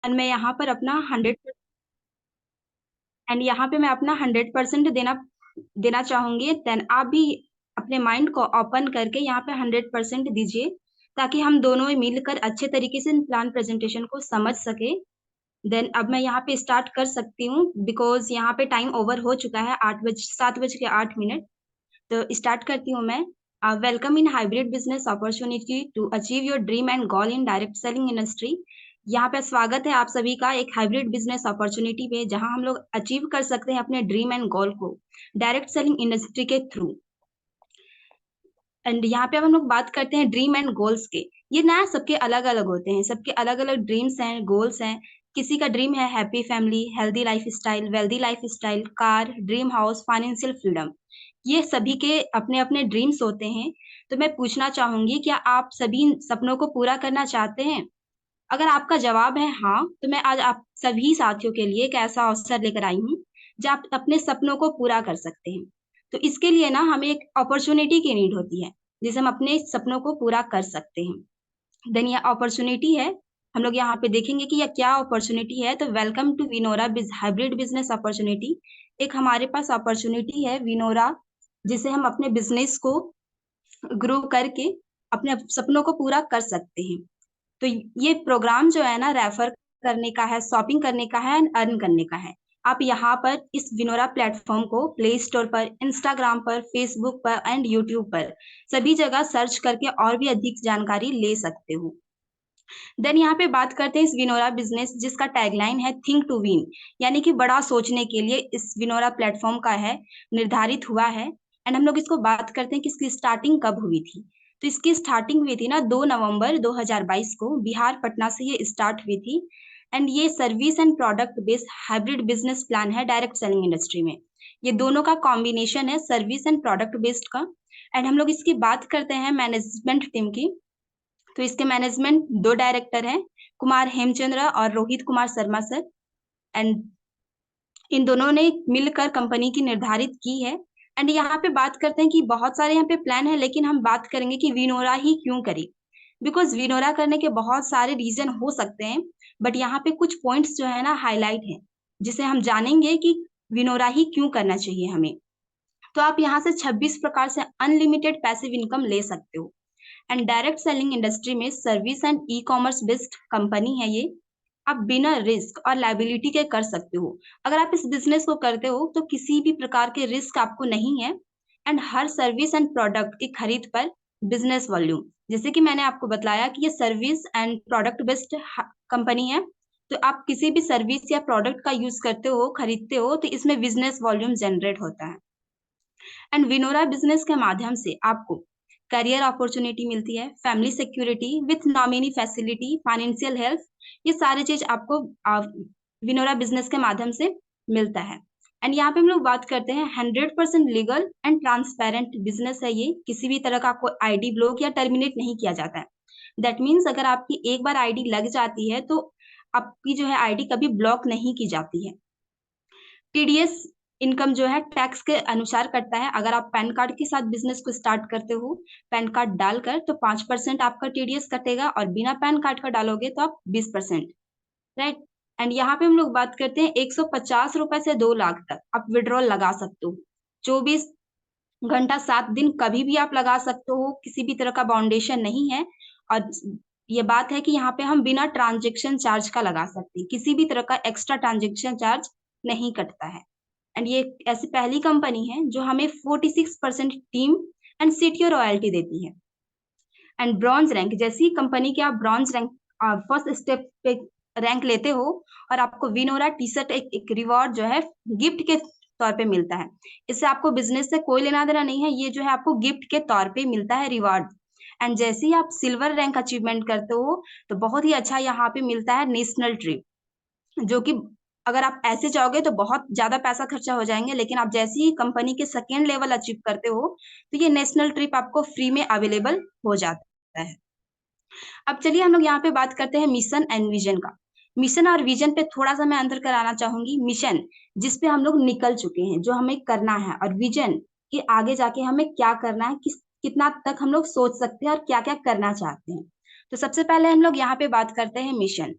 And मैं यहाँ पर अपना 100% देना देना चाहूंगी। देन आप भी अपने माइंड को ओपन करके यहाँ पे 100% दीजिए, ताकि हम दोनों मिलकर अच्छे तरीके से प्लान प्रेजेंटेशन को समझ सके। देन अब मैं यहाँ पे स्टार्ट कर सकती हूँ, बिकॉज यहाँ पे टाइम ओवर हो चुका है, 7:08। तो स्टार्ट करती हूँ मैं। Welcome in hybrid business opportunity to achieve your dream and goal in direct selling industry. यहाँ पे स्वागत है आप सभी का एक हाइब्रिड बिजनेस अपॉर्चुनिटी पे, जहाँ हम लोग अचीव कर सकते हैं अपने ड्रीम एंड गोल को डायरेक्ट सेलिंग इंडस्ट्री के थ्रू। एंड यहाँ पे अब हम लोग बात करते हैं ड्रीम एंड गोल्स के। ये ना सबके अलग अलग होते हैं, सबके अलग अलग ड्रीम्स हैं, गोल्स हैं। किसी का ड्रीम है happy family, healthy life style, wealthy life style, car, dream house, financial freedom. ये सभी के अपने अपने ड्रीम्स होते हैं। तो मैं पूछना चाहूंगी, क्या आप सभी इन सपनों को पूरा करना चाहते हैं? अगर आपका जवाब है हाँ, तो मैं आज आप सभी साथियों के लिए एक ऐसा अवसर लेकर आई हूँ जहाँ आप अपने सपनों को पूरा कर सकते हैं। तो इसके लिए ना हमें एक अपॉर्चुनिटी की नीड होती है, जिसे हम अपने सपनों को पूरा कर सकते हैं। देन यह अपॉर्चुनिटी है, हम लोग यहाँ पे देखेंगे कि यह क्या अपॉर्चुनिटी है। तो welcome to Vinora hybrid business opportunity. एक हमारे पास अपॉर्चुनिटी है विनोरा, जिसे हम अपने बिजनेस को ग्रो करके अपने सपनों को पूरा कर सकते हैं। तो ये प्रोग्राम जो है ना, रेफर करने का है, शॉपिंग करने का है, अर्न करने का है। आप यहाँ पर इस विनोरा प्लेटफॉर्म को प्ले स्टोर पर, इंस्टाग्राम पर, फेसबुक पर एंड यूट्यूब पर सभी जगह सर्च करके और भी अधिक जानकारी ले सकते हो। देन यहाँ पे बात करते हैं इस विनोरा बिजनेस, जिसका टैगलाइन है थिंक टू विन, यानी कि बड़ा सोचने के लिए इस विनोरा प्लेटफॉर्म का है, निर्धारित हुआ है। एंड हम लोग इसको बात करते हैं कि इसकी स्टार्टिंग कब हुई थी। तो इसकी स्टार्टिंग हुई थी ना 2 नवंबर 2022 को, बिहार पटना से ये स्टार्ट हुई थी। एंड ये service and product based hybrid business plan है डायरेक्ट सेलिंग इंडस्ट्री में। ये दोनों का कॉम्बिनेशन है, सर्विस एंड प्रोडक्ट बेस्ड का। एंड हम लोग इसकी बात करते हैं मैनेजमेंट टीम की। तो इसके मैनेजमेंट 2 डायरेक्टर हैं, कुमार हेमचंद्र और Rohit Kumar Sharma sir. And in दोनों ने मिलकर कंपनी की निर्धारित की है। एंड यहाँ पे बात करते हैं कि बहुत सारे यहाँ पे प्लान है, लेकिन हम बात करेंगे कि विनोरा ही क्यों करें। बिकॉज विनोरा करने के बहुत सारे रीजन हो सकते हैं, बट यहाँ पे कुछ पॉइंट्स जो है ना हाईलाइट है, जिसे हम जानेंगे कि विनोरा ही क्यों करना चाहिए हमें। तो आप यहाँ से 26 प्रकार से अनलिमिटेड पैसिव इनकम ले सकते हो। एंड डायरेक्ट सेलिंग इंडस्ट्री में service and e commerce based company है ये। आप बिना रिस्क और लाइबिलिटी के कर सकते हो। अगर आप इस बिजनेस को करते हो तो किसी भी प्रकार के रिस्क आपको नहीं है। And her service and product की खरीद पर बिजनेस वॉल्यूम, जैसे कि मैंने आपको बताया कि ये service and product based company है। तो आप किसी भी सर्विस या प्रोडक्ट का यूज करते हो, खरीदते हो, तो इसमें बिजनेस वॉल्यूम जनरेट होता है। एंड विनोरा बिजनेस के माध्यम से आपको करियर अपॉर्चुनिटी मिलती है, family security with nominee facility, financial help. ये सारी चीज आपको विनोरा बिजनेस के माध्यम से मिलता है। एंड यहाँ पे हम लोग बात करते हैं 100% लीगल एंड ट्रांसपेरेंट बिजनेस है ये। किसी भी तरह का कोई आईडी ब्लॉक या टर्मिनेट नहीं किया जाता है। दैट मीन्स अगर आपकी एक बार आईडी लग जाती है तो आपकी जो है आईडी कभी ब्लॉक नहीं की जाती है। टीडीएस इनकम जो है टैक्स के अनुसार कटता है। अगर आप पैन कार्ड के साथ बिजनेस को स्टार्ट करते हो, पैन कार्ड डालकर, तो 5% आपका टीडीएस कटेगा, और बिना पैन कार्ड का डालोगे तो आप 20%। राइट। एंड यहाँ पे हम लोग बात करते हैं 150 रुपए से 2 लाख तक आप विड्रॉल लगा सकते हो। 24 घंटा 7 दिन कभी भी आप लगा सकते हो, किसी भी तरह का बाउंडेशन नहीं है। और ये बात है कि यहाँ पे हम बिना ट्रांजेक्शन चार्ज का लगा सकते हैं, किसी भी तरह का एक्स्ट्रा ट्रांजेक्शन चार्ज नहीं कटता है। एंड ये ऐसी पहली कंपनी है जो हमें 46% टीम एंड सीटीओ रॉयल्टी देती है। एंड ब्रॉन्ज रैंक, जैसी कंपनी के आप ब्रॉन्ज रैंक फर्स्ट स्टेप पे रैंक लेते हो, और आपको विनोरा टी शर्ट एक रिवॉर्ड जो है गिफ्ट के तौर पे मिलता है। इससे आपको बिजनेस से कोई लेना देना नहीं है, ये जो है आपको गिफ्ट के तौर पे मिलता है रिवॉर्ड। एंड जैसे ही आप सिल्वर रैंक अचीवमेंट करते हो, तो बहुत ही अच्छा यहाँ पे मिलता है नेशनल ट्रिप, जो कि अगर आप ऐसे चाहोगे तो बहुत ज्यादा पैसा खर्चा हो जाएंगे, लेकिन आप जैसे ही कंपनी के सेकेंड लेवल अचीव करते हो, तो ये नेशनल ट्रिप आपको फ्री में अवेलेबल हो जाता है। अब चलिए हम लोग यहाँ पे बात करते हैं मिशन एंड विजन का। मिशन और विजन पे थोड़ा सा मैं अंतर कराना चाहूंगी। मिशन जिस पे हम लोग निकल चुके हैं, जो हमें करना है, और विजन कि आगे जाके हमें क्या करना है, कितना तक हम लोग सोच सकते हैं और क्या क्या करना चाहते हैं। तो सबसे पहले हम लोग यहाँ पे बात करते हैं मिशन।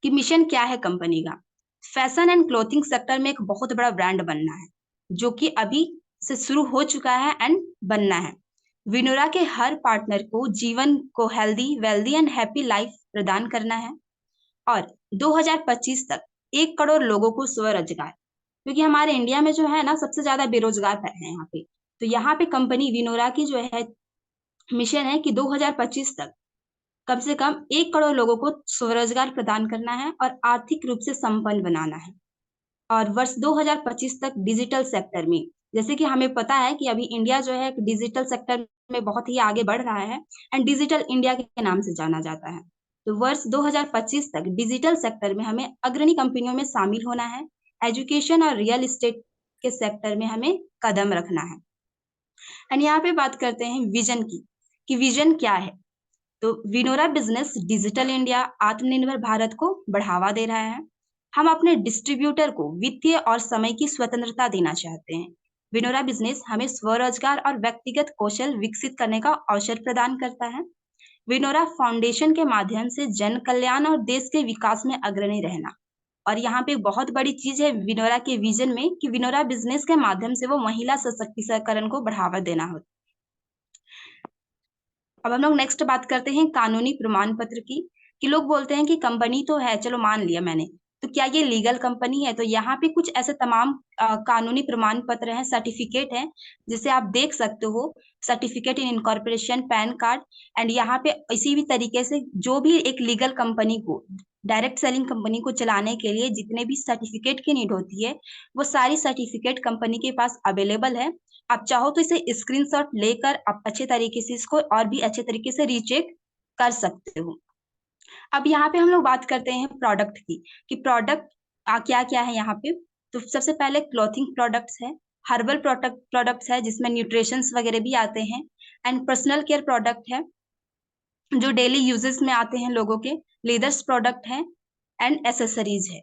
कि मिशन क्या है कंपनी का। फैशन एंड क्लोथिंग सेक्टर में एक बहुत बड़ा ब्रांड बनना है, जो कि अभी से शुरू हो चुका है एंड बनना है। विनोरा के हर पार्टनर को जीवन को healthy, wealthy and happy life प्रदान करना है और 2025 तक 1 करोड़ लोगों को स्वरोजगार, क्योंकि हमारे इंडिया में जो है ना सबसे ज्यादा बेरोजगार है यहाँ पे। तो यहाँ पे कंपनी विनोरा की जो है मिशन है कि 2025 तक कम से कम 1 करोड़ लोगों को स्वरोजगार प्रदान करना है और आर्थिक रूप से संपन्न बनाना है। और वर्ष 2025 तक डिजिटल सेक्टर में, जैसे कि हमें पता है कि अभी इंडिया जो है डिजिटल सेक्टर में बहुत ही आगे बढ़ रहा है एंड डिजिटल इंडिया के नाम से जाना जाता है। तो वर्ष 2025 तक डिजिटल सेक्टर में हमें अग्रणी कंपनियों में शामिल होना है। एजुकेशन और रियल एस्टेट के सेक्टर में हमें कदम रखना है। एंड यहाँ पे बात करते हैं विजन की, कि विजन क्या है। तो विनोरा बिजनेस डिजिटल इंडिया, आत्मनिर्भर भारत को बढ़ावा दे रहा है। हम अपने डिस्ट्रीब्यूटर को वित्तीय और समय की स्वतंत्रता देना चाहते हैं। विनोरा बिजनेस हमें स्वरोजगार और व्यक्तिगत कौशल विकसित करने का अवसर प्रदान करता है। विनोरा फाउंडेशन के माध्यम से जन कल्याण और देश के विकास में अग्रणी रहना। और यहाँ पे बहुत बड़ी चीज है विनोरा के विजन में, कि विनोरा बिजनेस के माध्यम से वो महिला सशक्तिकरण को बढ़ावा देना होता है। अब हम लोग नेक्स्ट बात करते हैं कानूनी प्रमाण पत्र की, कि लोग बोलते हैं कि कंपनी तो है, चलो मान लिया मैंने, तो क्या ये लीगल कंपनी है। तो यहाँ पे कुछ ऐसे तमाम कानूनी प्रमाण पत्र हैं, सर्टिफिकेट हैं, जिसे आप देख सकते हो। Certificate in incorporation, pan card. And यहाँ पे इसी भी तरीके से जो भी एक लीगल कंपनी को, डायरेक्ट सेलिंग कंपनी को चलाने के लिए जितने भी सर्टिफिकेट की नीड होती है, वो सारी सर्टिफिकेट कंपनी के पास अवेलेबल है। आप चाहो तो इसे स्क्रीनशॉट लेकर आप अच्छे तरीके से इसको और भी अच्छे तरीके से रीचेक कर सकते हो। अब यहाँ पे हम लोग बात करते हैं प्रोडक्ट की, कि प्रोडक्ट क्या क्या है यहाँ पे। तो सबसे पहले क्लॉथिंग प्रोडक्ट्स है, हर्बल प्रोडक्ट्स है जिसमें न्यूट्रिशंस वगैरह भी आते हैं, एंड पर्सनल केयर प्रोडक्ट है जो डेली यूजेस में आते हैं लोगों के, लेदर्स प्रोडक्ट है एंड एसेसरीज है।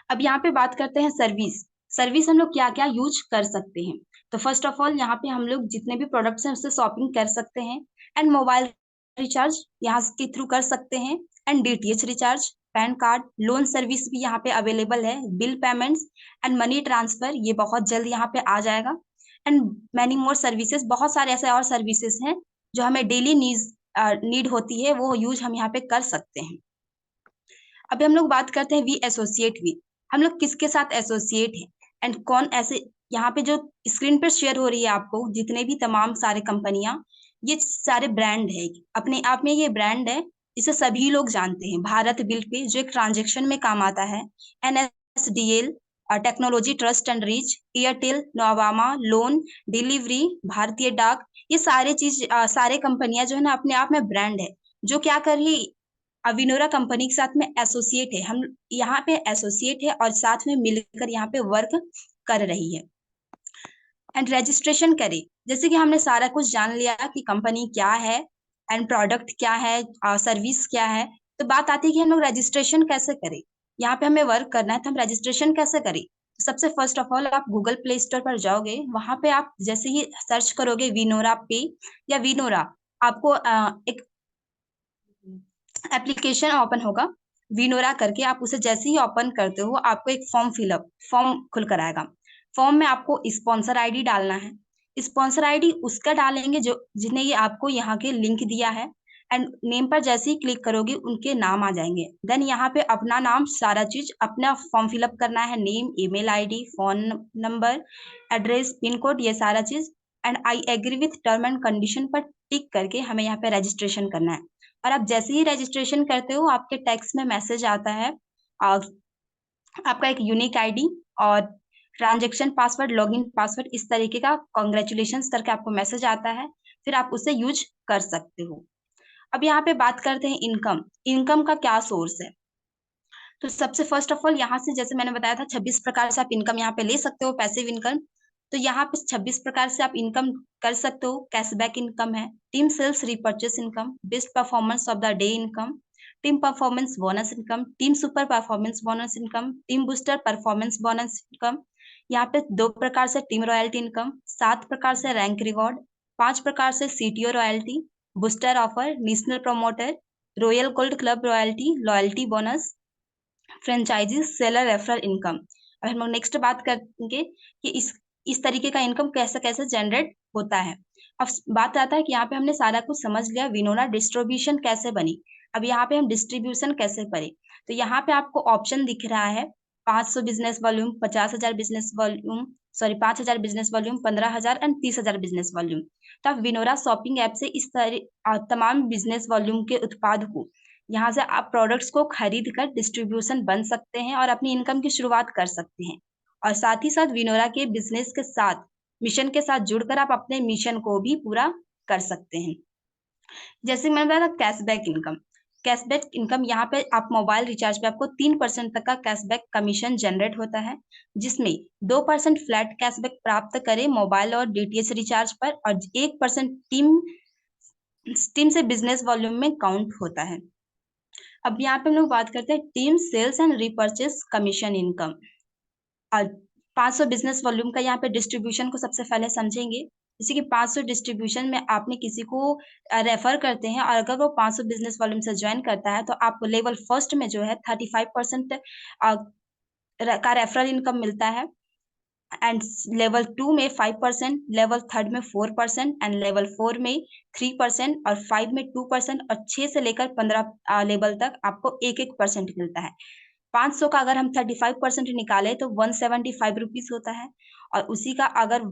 अब यहाँ पे बात करते हैं सर्विस। सर्विस हम लोग क्या क्या यूज कर सकते हैं। तो फर्स्ट ऑफ ऑल यहाँ पे हम लोग जितने भी प्रोडक्ट्स हैं उससे शॉपिंग कर सकते हैं, एंड मोबाइल रिचार्ज यहाँ के थ्रू कर सकते हैं, and DTH recharge, pan card, loan service भी यहाँ पे अवेलेबल है, bill payments and money transfer ये बहुत जल्द यहाँ पे आ जाएगा, एंड मैनी मोर सर्विसेज, बहुत सारे ऐसे और सर्विसेज हैं जो हमें डेली नीड होती है, वो यूज हम यहाँ पे कर सकते हैं। अभी हम लोग बात करते हैं वी एसोसिएट विद, हम लोग किसके साथ एसोसिएट हैं एंड कौन ऐसे। यहाँ पे जो स्क्रीन पर शेयर हो रही है आपको जितने भी तमाम सारे कंपनियां, ये सारे ब्रांड है, अपने आप में ये ब्रांड है। इसे सभी लोग जानते हैं। भारत बिल पे जो एक ट्रांजेक्शन में काम आता है, NSDL, technology trust and reach, Airtel, Nuvama, loan, delivery, भारतीय डाक, ये सारे सारे कंपनियां जो है ना अपने आप में ब्रांड है, जो क्या कर रही अविनोरा कंपनी के साथ में एसोसिएट है। हम यहाँ पे एसोसिएट है और साथ में मिलकर यहाँ पे वर्क कर रही है। एंड रजिस्ट्रेशन करें, जैसे कि हमने सारा कुछ जान लिया कि कंपनी क्या है एंड प्रोडक्ट क्या है, सर्विस क्या है। तो बात आती है कि हम लोग रजिस्ट्रेशन कैसे करें। यहाँ पे हमें वर्क करना है तो हम रजिस्ट्रेशन कैसे करें। सबसे फर्स्ट ऑफ ऑल आप गूगल प्ले स्टोर पर जाओगे, वहां पे आप जैसे ही सर्च करोगे विनोरा पे या विनोरा, आपको एक एप्लीकेशन ओपन होगा विनोरा करके। आप उसे जैसे ही ओपन करते हो आपको एक फॉर्म खुल कर आएगा। फॉर्म में आपको स्पॉन्सर आईडी डालना है। स्पॉन्सर आईडी उसका डालेंगे जो जिन्हें ये आपको यहाँ के लिंक दिया है, एंड नेम पर जैसे ही क्लिक करोगे उनके नाम आ जाएंगे। देन यहाँ पे अपना नाम, सारा चीज अपना फॉर्म फिलअप करना है, name, email ID, phone number, address, pin code, ये सारा चीज, and I agree with term and condition पर टिक करके हमें यहाँ पे रजिस्ट्रेशन करना है। और आप जैसे ही रजिस्ट्रेशन करते हो आपके टेक्स्ट में मैसेज आता है, और आपका एक यूनिक आईडी और ट्रांजेक्शन पासवर्ड, लॉगिन पासवर्ड, इस तरीके का कॉन्ग्रेचुलेशंस करके आपको मैसेज आता है। फिर आप उसे यूज कर सकते हो। अब यहाँ पे बात करते हैं इनकम। इनकम का क्या सोर्स है। तो सबसे फर्स्ट ऑफ ऑल यहाँ से, जैसे मैंने बताया था, 26 प्रकार से आप इनकम यहाँ पे ले सकते हो, पैसिव इनकम। तो यहाँ पे 26 प्रकार से आप इनकम कर सकते हो। कैशबैक इनकम है, team sales repurchase income, best performance of the day income, team performance bonus income, team super performance bonus income, team booster performance bonus income. यहाँ पे 2 प्रकार से टीम रॉयल्टी इनकम, 7 प्रकार से रैंक रिवॉर्ड, 5 प्रकार से CTO royalty, booster offer, national promoter, royal gold club royalty, loyalty bonus, franchisee, seller referral income. अब हम लोग नेक्स्ट बात करेंगे कि इस तरीके का इनकम कैसे कैसे जनरेट होता है। अब बात आता है कि यहाँ पे हमने सारा कुछ समझ लिया, विनोना डिस्ट्रीब्यूशन कैसे बनी। अब यहाँ पे हम डिस्ट्रीब्यूशन कैसे करें, तो यहाँ पे आपको ऑप्शन दिख रहा है 500 business volume, 50,000 business volume, sorry 5,000 business volume, 15,000 and 30,000 business volume. तो आप विनोरा शॉपिंग ऐप से इस तरह तमाम बिजनेस वॉल्यूम के उत्पाद को, यहाँ से आप प्रोडक्ट्स को खरीद कर डिस्ट्रीब्यूशन बन सकते हैं और अपनी इनकम की शुरुआत कर सकते हैं। और साथ ही साथ विनोरा के बिजनेस के साथ, मिशन के साथ जुड़कर आप अपने मिशन को भी पूरा कर सकते हैं। जैसे मैंने बताया कैशबैक इनकम, कैशबैक इनकम यहाँ पे आप मोबाइल रिचार्ज पे आपको 3% तक का कैशबैक कमीशन जनरेट होता है, जिसमें 2% फ्लैट कैशबैक प्राप्त करें मोबाइल और डीटीएच रिचार्ज पर, और 1% टीम टीम से बिजनेस वॉल्यूम में काउंट होता है। अब यहाँ पे हम लोग बात करते हैं team sales and repurchase commission income. और 500 बिजनेस वॉल्यूम का यहाँ पे डिस्ट्रीब्यूशन को सबसे पहले समझेंगे। जैसे कि 500 डिस्ट्रीब्यूशन में आपने किसी को रेफर करते हैं और अगर वो 500 बिजनेस वॉल्यूम से ज्वाइन करता है तो आपको लेवल फर्स्ट में जो है 35% का रेफरल इनकम मिलता है, एंड लेवल 2 में 5%, लेवल 3 में 4% एंड लेवल 4 में 3% और 5 में 2% और 6 से लेकर 15 लेवल तक आपको 1-1% मिलता है। 500 का अगर हम 35% निकाले तो 175 रुपीज होता है, और उसी का अगर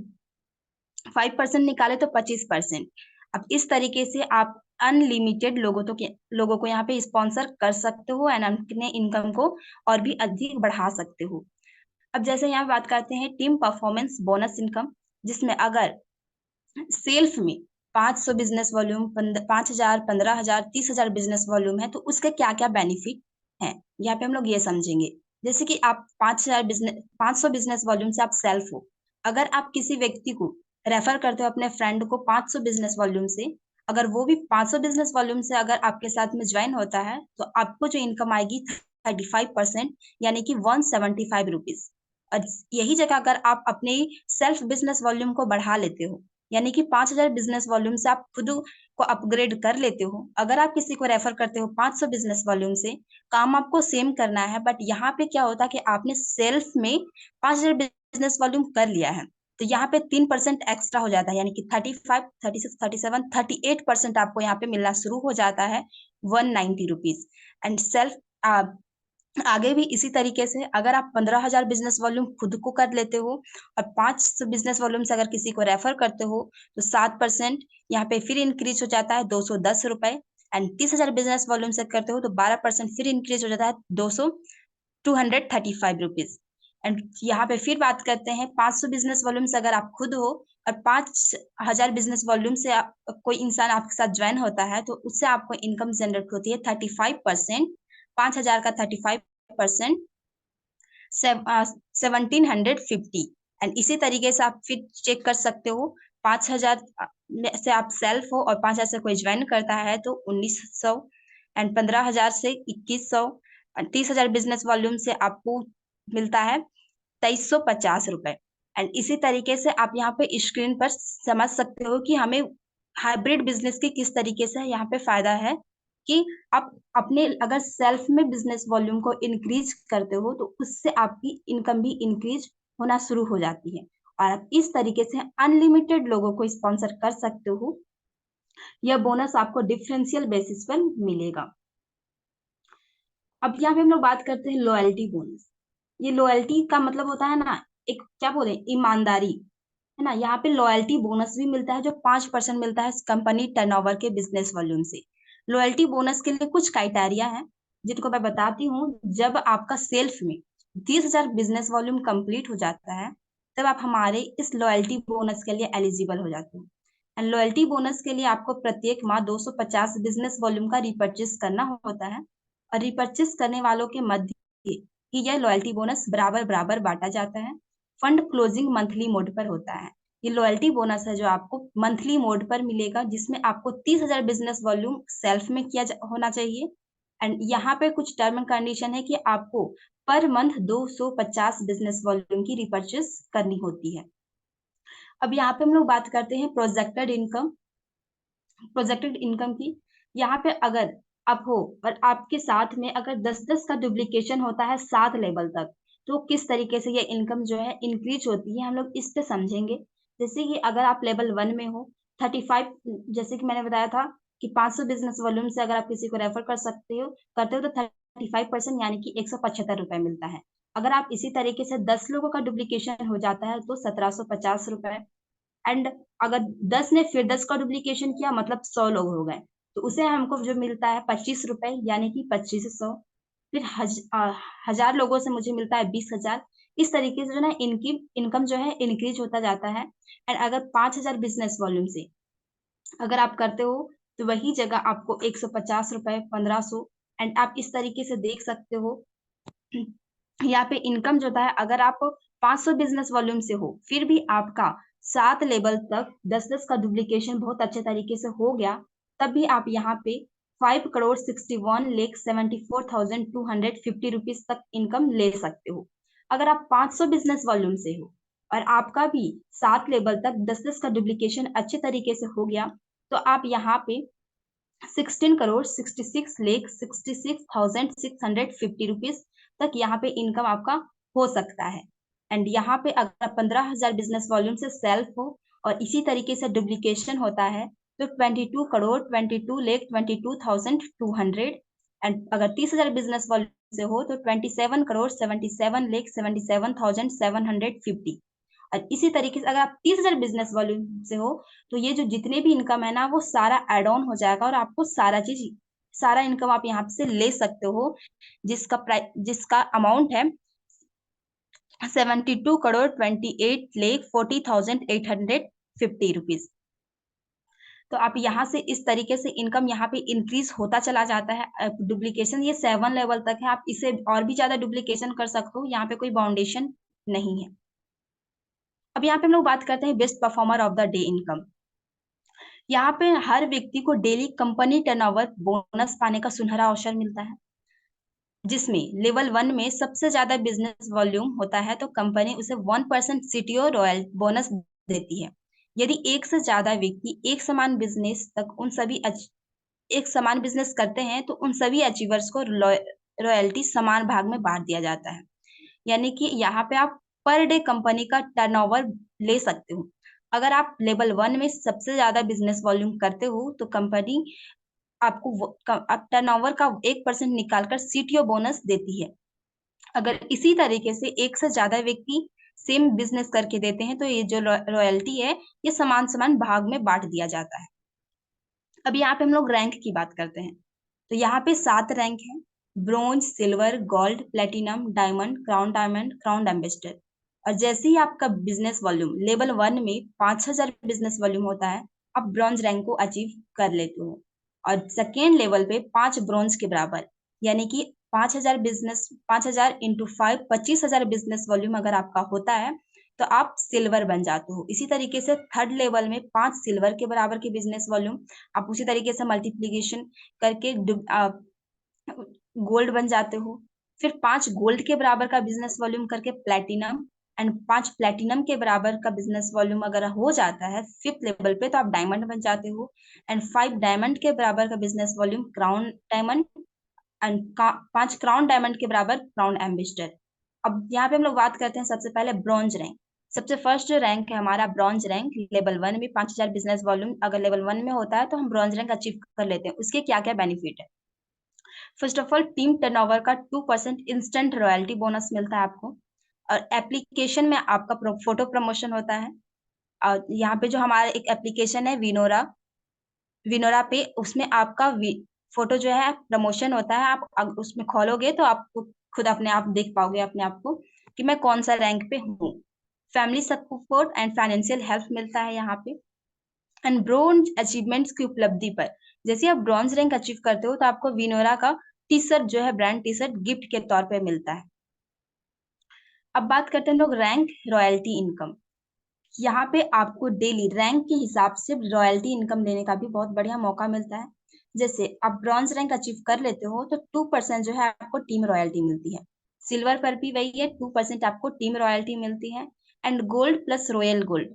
5% निकाले तो 25%। अब इस तरीके से आप अनलिमिटेड लोगों को यहाँ पे स्पॉन्सर कर सकते हो एंड अपने इनकम को और भी अधिक बढ़ा सकते हो। अब जैसे यहाँ बात करते हैं टीम परफॉर्मेंस बोनस इनकम, जिसमें अगर सेल्फ में 500 बिजनेस वॉल्यूम, 5,000, 15,000, 30,000 बिजनेस वॉल्यूम है तो उसके क्या क्या बेनिफिट हैं, यहाँ पे हम लोग ये समझेंगे। जैसे कि आप 500 बिजनेस वॉल्यूम से आप सेल्फ हो, अगर आप किसी व्यक्ति को रेफर करते हो अपने फ्रेंड को 500 बिजनेस वॉल्यूम से, अगर वो भी 500 बिजनेस वॉल्यूम से अगर आपके साथ में ज्वाइन होता है तो आपको जो इनकम आएगी 35%, यानी कि 175 रुपीज। और यही जगह अगर आप अपने सेल्फ बिजनेस वॉल्यूम को बढ़ा लेते हो, यानी कि 5,000 बिजनेस वॉल्यूम से आप खुद को अपग्रेड कर लेते हो, अगर आप किसी को रेफर करते हो 500 बिजनेस वॉल्यूम से, काम आपको सेम करना है, बट यहाँ पे क्या होता है कि आपने सेल्फ में 5,000 बिजनेस वॉल्यूम कर लिया है, तो यहाँ पे 3% एक्स्ट्रा हो जाता है, यानी कि 35, 36, 37, 38% आपको यहाँ पे मिलना शुरू हो जाता है 190 रुपीज। एंड सेल्फ आगे भी इसी तरीके से अगर आप 15,000 बिजनेस वॉल्यूम खुद को कर लेते हो और 5 बिजनेस वॉल्यूम से अगर किसी को रेफर करते हो तो 7% यहाँ पे फिर इंक्रीज हो जाता है 210 रुपए, एंड 30,000 बिजनेस वॉल्यूम से करते हो तो 12% फिर इंक्रीज हो जाता है 235 रुपीज। एंड यहाँ पे फिर बात करते हैं 500 बिजनेस वॉल्यूम से अगर आप खुद हो और 5,000 बिजनेस वॉल्यूम से कोई इंसान आपके साथ ज्वाइन होता है तो उससे आपको इनकम जनरेट होती है 35%, 5,000 का 35%, 1750। एंड इसी तरीके से आप फिर चेक कर सकते हो 5,000 से आप सेल्फ हो और 5,000 से कोई ज्वाइन करता है तो 1,900, एंड 15,000 से 2,100, 30,000 बिजनेस वॉल्यूम से आपको मिलता है 2,350 रुपए। एंड इसी तरीके से आप यहाँ पे स्क्रीन पर समझ सकते हो कि हमें हाइब्रिड बिजनेस की किस तरीके से यहाँ पे फायदा है कि आप अपने अगर सेल्फ में बिजनेस वॉल्यूम को इंक्रीज करते हो तो उससे आपकी इनकम भी इंक्रीज होना शुरू हो जाती है, और आप इस तरीके से अनलिमिटेड लोगों को स्पॉन्सर कर सकते हो। यह बोनस आपको डिफरेंशियल बेसिस पर मिलेगा। अब यहाँ पे हम लोग बात करते हैं लॉयल्टी बोनस। ये लॉयल्टी का मतलब होता है ना, एक क्या बोले, ईमानदारी, है ना। यहाँ पे लॉयल्टी बोनस भी मिलता है जो 5% मिलता है कंपनी टर्नओवर के बिजनेस वॉल्यूम से। लॉयल्टी बोनस के लिए कुछ क्राइटेरिया है जिनको मैं बताती हूँ। जब आपका सेल्फ में 30,000 बिजनेस वॉल्यूम कंप्लीट हो जाता है तब आप हमारे इस लॉयल्टी बोनस के लिए एलिजिबल हो जाते हो। एंड लॉयल्टी बोनस के लिए आपको प्रत्येक माह 250 बिजनेस वॉल्यूम का रिपर्चेस करना होता है, और रिपर्चेस करने वालों के मध्य ही यह लॉयल्टी बोनस बराबर बराबर बांटा जाता है। फंड क्लोजिंग मंथली मोड पर होता है। ये लॉयल्टी बोनस है जो आपको मंथली मोड पर मिलेगा, जिसमें आपको 30,000 बिजनेस वॉल्यूम सेल्फ में होना चाहिए। एंड यहाँ पे कुछ टर्म एंड कंडीशन है कि आपको पर मंथ 250 बिजनेस वॉल्यूम की रिपर्चेस करनी होती है। अब यहाँ पे हम लोग बात करते हैं प्रोजेक्टेड इनकम की। यहाँ पे अगर अब हो और आपके साथ में अगर 10-10 का डुप्लीकेशन होता है 7 लेवल तक, तो किस तरीके से ये इनकम जो है इंक्रीज होती है, हम लोग इस पे समझेंगे। जैसे कि अगर आप लेवल 1 में हो, 35 जैसे कि मैंने बताया था कि 500 बिज़नेस वॉल्यूम से अगर आप किसी को रेफर करते हो तो 35% यानी कि ₹175 मिलता है। अगर आप इसी तरीके से 10 लोगों का डुप्लीकेशन हो जाता है तो ₹1750 एंड अगर 10 ने फिर 10 का डुप्लीकेशन किया मतलब 100 लोग हो गए, तो उसे हमको जो मिलता है ₹25 यानी कि 2500। फिर 1000 लोगों से मुझे मिलता है 20,000। इस तरीके से जो है ना इनकी इनकम जो है इंक्रीज होता जाता है। एंड अगर 5000 बिजनेस वॉल्यूम से अगर आप करते हो तो वही जगह आपको ₹150, 1500 एंड आप इस तरीके से देख सकते हो यहाँ पे इनकम जो होता है अगर आप 500 बिजनेस वॉल्यूम से हो फिर भी आपका 7 लेवल तक 10-10 का डुप्लीकेशन बहुत अच्छे तरीके से हो गया, तब भी आप यहाँ पे 5,61,74,250 रुपीज तक इनकम ले सकते हो। अगर आप 500 बिजनेस वॉल्यूम से हो और आपका भी 7 लेवल तक 10-10 का डुप्लीकेशन अच्छे तरीके से हो गया, तो आप यहाँ पे 16,66,66,650 रुपीज तक यहाँ पे इनकम आपका हो सकता है। एंड यहाँ पे अगर 15,000 बिजनेस वॉल्यूम से सेल्फ हो और इसी तरीके से डुप्लीकेशन होता है तो 22,22,22,200 एंड अगर 30,000 बिजनेस वॉल्यूम से हो तो 27,77,77,750। और इसी तरीके से अगर आप 30,000 बिजनेस वॉल्यूम से हो तो ये जो जितने भी इनकम है ना वो सारा एड ऑन हो जाएगा और आपको सारा इनकम आप यहाँ से ले सकते हो, जिसका अमाउंट है 72,28,40,850 रुपीज। तो आप यहाँ से इस तरीके से इनकम यहाँ पे इंक्रीज होता चला जाता है। डुप्लीकेशन ये 7 लेवल तक है, आप इसे और भी ज्यादा डुप्लीकेशन कर सकते हो, यहाँ पे कोई बाउंडेशन नहीं है। अब यहाँ पे हम लोग बात करते हैं best performer of the day income. यहाँ पे हर व्यक्ति को डेली कंपनी टर्नओवर बोनस पाने का सुनहरा अवसर मिलता है, जिसमें लेवल 1 में सबसे ज्यादा बिजनेस वॉल्यूम होता है तो कंपनी उसे 1% सीटीओ रॉयल बोनस देती है। यदि एक से ज्यादा व्यक्ति एक समान बिजनेस करते हैं तो उन सभी अचीवर्स को रॉयल्टी समान भाग में बांट दिया जाता है। यानी कि यहाँ पे आप पर डे कंपनी का टर्नओवर ले सकते हो। अगर आप लेवल 1 में सबसे ज्यादा बिजनेस वॉल्यूम करते हो तो कंपनी आपको आप टर्नओवर का 1% निकालकर सीटीओ बोनस देती है। अगर इसी तरीके से एक से ज्यादा व्यक्ति सेम बिजनेस करके देते हैं तो ये जो रॉयल्टी है ये समान समान भाग में बांट दिया जाता है। अब यहाँ पे हम लोग रैंक की बात करते हैं, तो यहाँ पे 7 रैंक है: bronze, silver, gold, platinum, diamond, crown ambassador. और जैसे ही आपका बिजनेस वॉल्यूम लेवल 1 में 5,000 बिजनेस वॉल्यूम होता है, आप ब्रॉन्ज रैंक को अचीव कर लेते हो। और सेकेंड लेवल पे 5 ब्रॉन्ज के बराबर यानी कि 5,000 इंटू 5 25,000 बिजनेस वॉल्यूम अगर आपका होता है तो आप सिल्वर बन जाते हो। इसी तरीके से थर्ड लेवल में 5 सिल्वर के बराबर के बिजनेस वॉल्यूम आप उसी तरीके से मल्टीप्लीकेशन करके गोल्ड बन जाते हो। फिर 5 गोल्ड के बराबर का बिजनेस वॉल्यूम करके प्लेटिनम एंड 5 प्लेटिनम के बराबर का बिजनेस वॉल्यूम अगर हो जाता है फिफ्थ लेवल पे तो आप डायमंड बन जाते हो। एंड 5 डायमंड के बराबर का business volume crown diamond and 5 crown diamond के बराबर क्राउन एम्बेसडर। अब यहाँ पे हम लोग बात करते हैं सबसे पहले ब्रॉन्ज रैंक। सबसे फर्स्ट जो रैंक है हमारा ब्रॉन्ज रैंक लेवल 1 में 5,000 बिजनेस वॉल्यूम अगर लेवल 1 में होता है तो हम ब्रॉन्ज रैंक अचीव कर लेते हैं। उसके क्या क्या बेनिफिट है? First of all team turnover का 2% इंस्टेंट रॉयल्टी बोनस मिलता है आपको। और एप्लीकेशन में आपका फोटो प्रमोशन होता है। और यहाँ पे जो हमारा एक एप्लीकेशन है विनोरा, विनोरा पे उसमें आपका फोटो जो है प्रमोशन होता है। आप उसमें खोलोगे तो आपको खुद अपने आप देख पाओगे अपने आप को कि मैं कौन सा रैंक पे हूँ। Family support and financial help मिलता है यहाँ पे। एंड ब्रॉन्ज अचीवमेंट्स की उपलब्धि पर जैसे आप ब्रॉन्ज रैंक अचीव करते हो तो आपको विनोरा का टी शर्ट जो है ब्रांड टी शर्ट गिफ्ट के तौर पे मिलता है। अब बात करते हैं लोग रैंक रॉयल्टी इनकम। यहाँ पे आपको डेली रैंक के हिसाब से रॉयल्टी इनकम लेने का भी बहुत बढ़िया मौका मिलता है। जैसे आप ब्रॉन्ज रैंक अचीव कर लेते हो तो 2% जो है आपको टीम रॉयल्टी मिलती है। सिल्वर पर भी वही है, 2% आपको टीम रॉयल्टी मिलती है। And gold plus royal gold,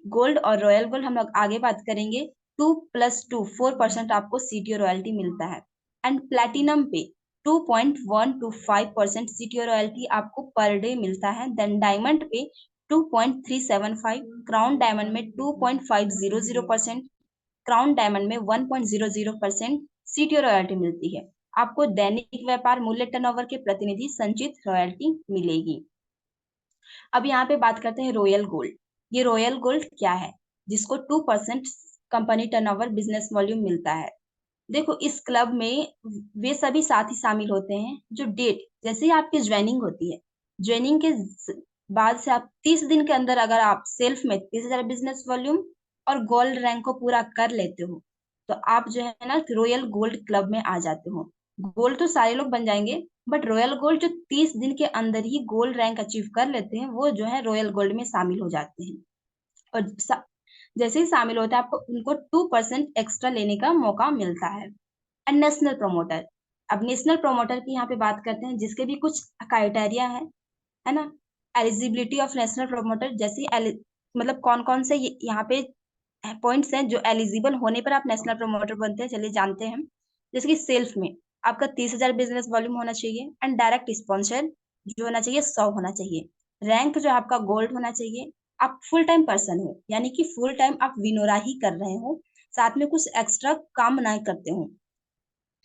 gold और रॉयल गोल्ड हम लोग आगे बात करेंगे। 2 + 2 4% आपको सीटीओ रॉयल्टी मिलता है। एंड प्लैटिनम पे 2.125% सीटीओ रॉयल्टी आपको पर डे मिलता है। देन डायमंड पे 2.375, क्राउन डायमंड में 2.500%, क्राउन डायमंड में 1.00% सीटीओ रॉयल्टी मिलती है। आपको दैनिक व्यापार मूल्य टर्नओवर के प्रतिनिधि संचित रॉयल्टी मिलेगी। अब यहाँ पे बात करते हैं रॉयल गोल्ड। ये रॉयल गोल्ड क्या है, जिसको 2% कंपनी टर्नओवर बिजनेस वॉल्यूम मिलता है। देखो, इस क्लब में वे सभी साथी शामिल होते हैं जो डेट जैसे ही आपकी ज्वाइनिंग होती है, ज्वाइनिंग के बाद से आप 30 दिन के अंदर अगर आप सेल्फ में 30,000 बिजनेस वॉल्यूम और गोल्ड रैंक को पूरा कर लेते हो, तो आप जो है ना रॉयल गोल्ड क्लब में आ जाते हो। गोल्ड तो सारे लोग बन जाएंगे, बट रॉयल गोल्ड जो 30 दिन के अंदर ही गोल्ड रैंक अचीव कर लेते हैं, वो जो है रॉयल गोल्ड में शामिल हो जाते हैं। और जैसे ही शामिल होता है, आपको उनको 2% एक्स्ट्रा लेने का मौका मिलता है। एंड नेशनल प्रमोटर, अब नेशनल प्रमोटर की यहाँ पे बात करते हैं, जिसके भी कुछ क्राइटेरिया है ना। एलिजिबिलिटी ऑफ नेशनल प्रमोटर, जैसे मतलब कौन कौन से यहाँ पे पॉइंट्स हैं जो एलिजिबल होने पर आप नेशनल प्रमोटर बनते हैं, चलिए जानते हैं। जैसे कि सेल्फ में आपका 30,000 बिजनेस वॉल्यूम होना चाहिए, एंड डायरेक्ट स्पॉन्सर जो होना चाहिए 100 होना चाहिए। रैंक जो आपका गोल्ड होना चाहिए। आप फुल टाइम पर्सन हो, यानी कि फुल टाइम आप विनोरा ही कर रहे हो, साथ में कुछ एक्स्ट्रा काम ना करते हो।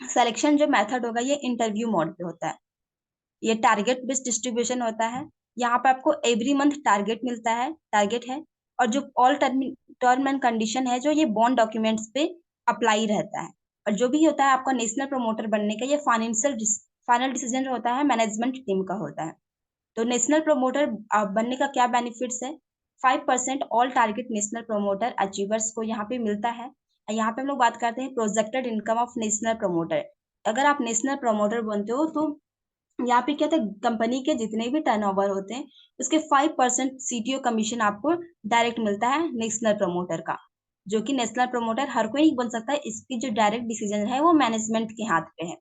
सिलेक्शन जो मेथड होगा ये इंटरव्यू मोड पे होता है। ये टारगेट बेस्ड डिस्ट्रीब्यूशन होता है। यहाँ पे आपको एवरी मंथ टारगेट मिलता है, टारगेट है। और जो ऑल टर्म एंड कंडीशन है, जो ये बॉन्ड डॉक्यूमेंट्स पे अप्लाई रहता है। और जो भी होता है आपका नेशनल प्रमोटर बनने का, ये फाइनल डिसीजन जो होता है मैनेजमेंट टीम का होता है। तो नेशनल प्रमोटर बनने का क्या बेनिफिट्स है? 5% all target national promoter achievers को यहाँ पे मिलता है। यहाँ पे हम लोग बात करते हैं projected income of national promoter. अगर आप नेशनल प्रमोटर बनते हो, तो यहाँ पे क्या था, कंपनी के जितने भी टर्नओवर होते हैं उसके 5% सीटीओ कमीशन आपको डायरेक्ट मिलता है नेशनल प्रमोटर का। जो कि नेशनल प्रमोटर हर कोई नहीं बन सकता है, इसकी जो डायरेक्ट डिसीजन है वो मैनेजमेंट के हाथ पे है।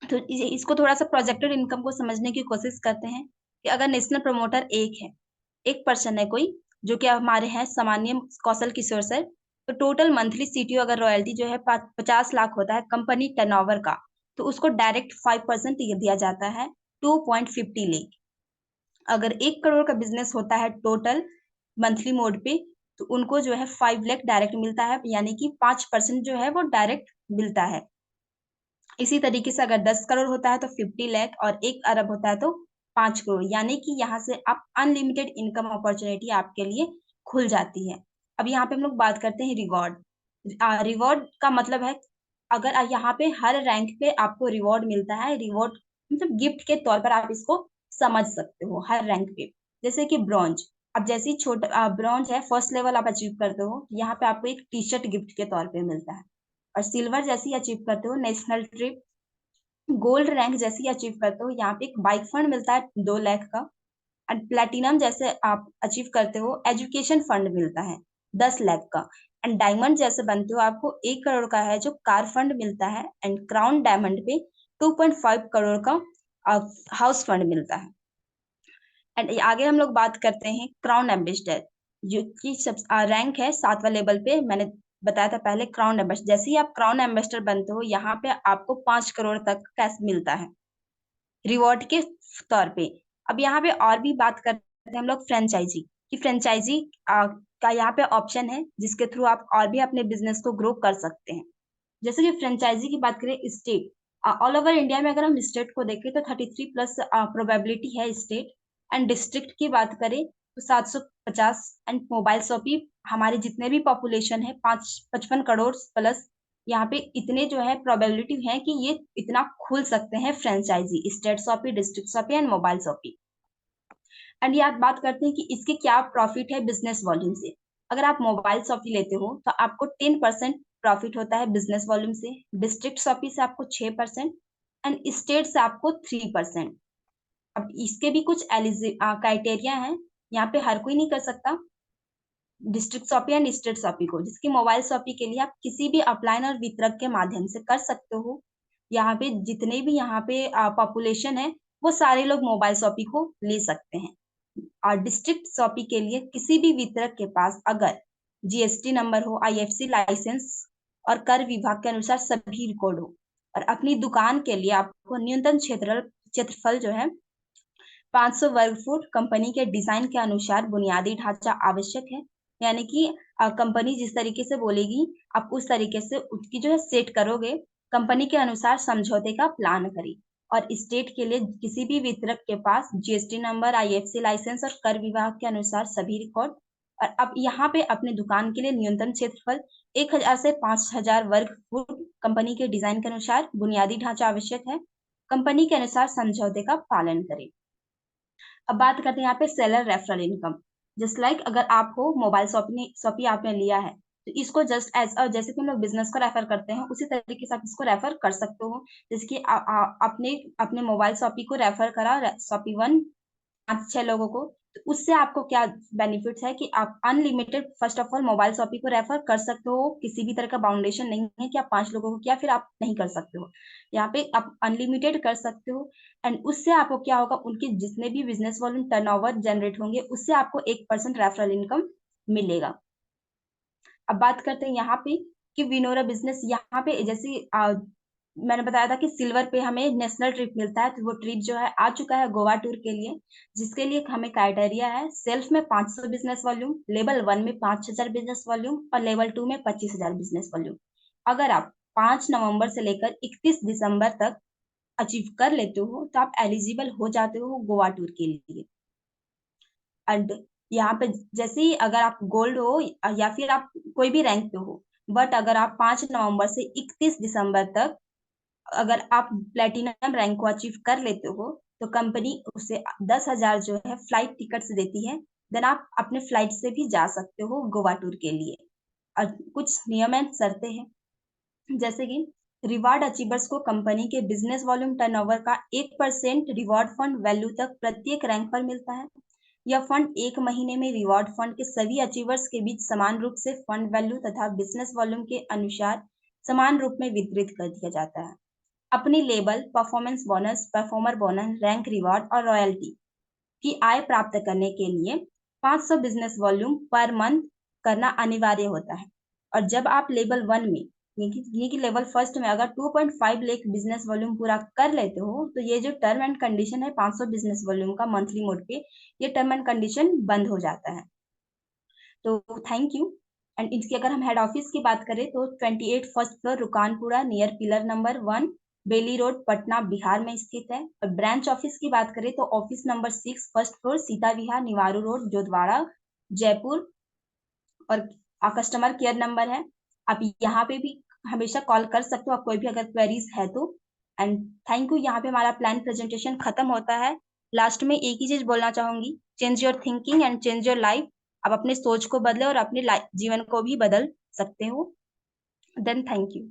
तो इसको थोड़ा सा प्रोजेक्टेड इनकम को समझने की कोशिश करते हैं कि अगर नेशनल प्रमोटर एक है, एक पर्सन है कोई, जो कि हमारे हैं सामान्य कौशल किशोर सर, तो टोटल मंथली सीटीओ अगर रॉयल्टी जो है 50 लाख होता है कंपनी टर्नओवर का, तो उसको डायरेक्ट 5% दिया जाता है, 2.50 लाख। अगर 1 करोड़ का बिजनेस होता है टोटल मंथली मोड पे, तो उनको जो है 5 लाख डायरेक्ट मिलता है, यानी कि 5% जो है वो डायरेक्ट मिलता है। इसी तरीके से अगर 10 करोड़ होता है तो 50 लाख, और 1 अरब होता है तो 5 करोड़, यानी कि यहाँ से आप अनलिमिटेड इनकम अपॉर्चुनिटी आपके लिए खुल जाती है। अब यहाँ पे हम लोग बात करते हैं रिवॉर्ड। रिवॉर्ड का मतलब है, अगर यहाँ पे हर रैंक पे आपको रिवॉर्ड मिलता है, रिवॉर्ड मतलब गिफ्ट के तौर पर आप इसको समझ सकते हो हर रैंक पे। जैसे कि ब्रॉन्ज, अब जैसे ही छोटा ब्रॉन्ज है, फर्स्ट लेवल आप अचीव करते हो, यहाँ पे आपको एक टी शर्ट गिफ्ट के तौर पे मिलता है। और सिल्वर जैसे ही अचीव करते हो, नेशनल ट्रिप। गोल्ड रैंक जैसे ही अचीव करते हो, यहाँ पे एक बाइक फंड मिलता है 2 लाख का। एंड प्लेटिनम जैसे आप अचीव करते हो, एजुकेशन फंड मिलता है 10 लाख का। एंड डायमंड जैसे बनते हो, आपको 1 करोड़ का है जो कार फंड मिलता है। एंड क्राउन डायमंड पे 2.5 करोड़ का हाउस फंड मिलता है। एंड आगे हम लोग बात करते हैं क्राउन एम्बेसडर, जो कि सब रैंक है 7वां लेवल पे। मैंने बताया था पहले क्राउन एम्बेसडर, जैसे ही आप क्राउन एम्बेसडर बनते हो, यहाँ पे आपको 5 करोड़ तक कैश मिलता है रिवॉर्ड के तौर पे। अब यहाँ पे और भी बात करते हैं हम लोग फ्रेंचाइजी की। फ्रेंचाइजी का यहाँ पे ऑप्शन है, जिसके थ्रू आप और भी अपने बिजनेस को ग्रो कर सकते हैं। जैसे कि फ्रेंचाइजी की बात करें, स्टेट ऑल ओवर इंडिया में अगर हम स्टेट को देखें तो 33+ प्रोबेबिलिटी है स्टेट। एंड डिस्ट्रिक्ट की बात करें तो 750। एंड मोबाइल शॉपी, हमारे जितने भी पॉपुलेशन है 55 करोड़ प्लस, यहाँ पे इतने जो है प्रोबेबिलिटी है कि ये इतना खुल सकते हैं franchisee, state shoppe, district shoppe and mobile shoppe. And ये आप बात करते हैं कि इसके क्या प्रॉफिट है बिजनेस वॉल्यूम से। अगर आप मोबाइल शॉपी लेते हो तो आपको 10% प्रॉफिट होता है बिजनेस वॉल्यूम से। डिस्ट्रिक्ट शॉपी से आपको 6%, एंड स्टेट से आपको 3%। अब इसके भी कुछ क्राइटेरिया हैं, यहाँ पे हर कोई नहीं कर सकता district shoppe and state shoppe को। जिसकी मोबाइल शॉपी के लिए आप किसी भी अपलाइन और वितरक के माध्यम से कर सकते हो। यहाँ पे जितने भी यहाँ पे पॉपुलेशन है, वो सारे लोग मोबाइल शॉपी को ले सकते हैं। और डिस्ट्रिक्ट शॉपी के लिए किसी भी वितरक के पास अगर जीएसटी नंबर हो, आईएफसी लाइसेंस और कर विभाग के अनुसार सभी रिकॉर्ड हो, और अपनी दुकान के लिए आपको न्यूनतम क्षेत्रफल जो है 500 वर्ग फुट कंपनी के डिजाइन के अनुसार बुनियादी ढांचा आवश्यक है। यानी कि कंपनी जिस तरीके से बोलेगी आप उस तरीके से उसकी जो है सेट करोगे, कंपनी के अनुसार समझौते का प्लान करें। और स्टेट के लिए किसी भी वितरक के पास जीएसटी नंबर, आईएफएससी लाइसेंस और कर विभाग के अनुसार सभी रिकॉर्ड। और अब यहाँ पे अपने दुकान के लिए न्यूनतम क्षेत्रफल 1000 से 5000 वर्ग फुट कंपनी के डिजाइन के अनुसार बुनियादी ढांचा आवश्यक है। कंपनी के अनुसार समझौते का पालन करें। अब बात करते हैं यहाँ पे seller referral income. Just like अगर आप हो मोबाइल शॉपी आपने लिया है, तो इसको जस्ट एज जैसे कि हम लोग बिजनेस को रेफर करते हैं, उसी तरीके से आप इसको रेफर कर सकते हो। जैसे कि आपने अपने मोबाइल शॉपी को रेफर करा, शॉपी वन 5-6 लोगों को, तो उससे आपको क्या बेनिफिट्स है कि आप unlimited first of all mobile shopping को रेफर कर सकते हो। किसी भी तरह का बाउंडेशन नहीं है कि आप 5 लोगों को किया फिर आप नहीं कर सकते हो। यहाँ पे आप अनलिमिटेड कर सकते हो। एंड उससे आपको क्या होगा, उनके जितने भी बिजनेस वॉल्यूम टर्नओवर जनरेट होंगे उससे आपको 1% रेफरल इनकम मिलेगा। अब बात करते हैं यहाँ पे कि विनोरा बिजनेस, यहाँ पे जैसे मैंने बताया था कि सिल्वर पे हमें नेशनल ट्रिप मिलता है, तो वो ट्रिप जो है आ चुका है गोवा टूर के लिए, जिसके लिए हमें क्राइटेरिया है सेल्फ में 500 बिजनेस वॉल्यूम, लेवल 1 में 5000 बिजनेस वॉल्यूम और लेवल 2 में 25000 बिजनेस वॉल्यूम। अगर आप 5 नवंबर से लेकर 31 दिसंबर तक अचीव कर लेते हो तो आप एलिजिबल हो जाते हो गोवा टूर के लिए। एंड यहाँ पे जैसे ही अगर आप गोल्ड हो या फिर आप कोई भी रैंक पे हो, बट अगर आप 5 नवंबर से 31 दिसंबर तक अगर आप प्लेटिनम रैंक को अचीव कर लेते हो, तो कंपनी उसे 10,000 जो है फ्लाइट टिकट्स देती है। देन आप अपने फ्लाइट से भी जा सकते हो गोवा टूर के लिए। और कुछ नियम एंड शर्तें हैं, जैसे कि रिवार्ड अचीवर्स को कंपनी के बिजनेस वॉल्यूम टर्नओवर का 1% रिवॉर्ड फंड वैल्यू तक प्रत्येक रैंक पर मिलता है। यह फंड 1 महीने में रिवॉर्ड फंड के सभी अचीवर्स के बीच समान रूप से फंड वैल्यू तथा बिजनेस वॉल्यूम के अनुसार समान रूप में वितरित कर दिया जाता है। अपनी label, performance bonus, performer bonus, rank reward और रॉयल्टी की आय प्राप्त करने के लिए 500 बिजनेस वॉल्यूम पर मंथ करना अनिवार्य होता है। और जब आप लेवल 1 में यानी कि लेवल फर्स्ट में अगर 2.5 लाख बिजनेस वॉल्यूम पूरा कर लेते हो, तो ये जो टर्म एंड कंडीशन है 500 बिजनेस वॉल्यूम का मंथली मोड पे, ये टर्म एंड कंडीशन बंद हो जाता है। तो थैंक यू। एंड इसकी अगर हम हेड ऑफिस की बात करें तो 28 first floor Rukanpura near pillar number 1 Bailey Road Patna Bihar में स्थित है। और ब्रांच ऑफिस की बात करें तो office number 6 first floor Sita Vihar Niwaru Road Jhotwara Jaipur. और कस्टमर केयर नंबर है, आप यहाँ पे भी हमेशा कॉल कर सकते हो आप कोई भी अगर क्वेरीज है तो। And thank you. यहाँ पे हमारा प्लान प्रेजेंटेशन खत्म होता है। लास्ट में एक ही चीज बोलना चाहूंगी, change your thinking and change your life. आप अपने सोच को बदले और अपने जीवन को भी बदल सकते हो। Then thank you.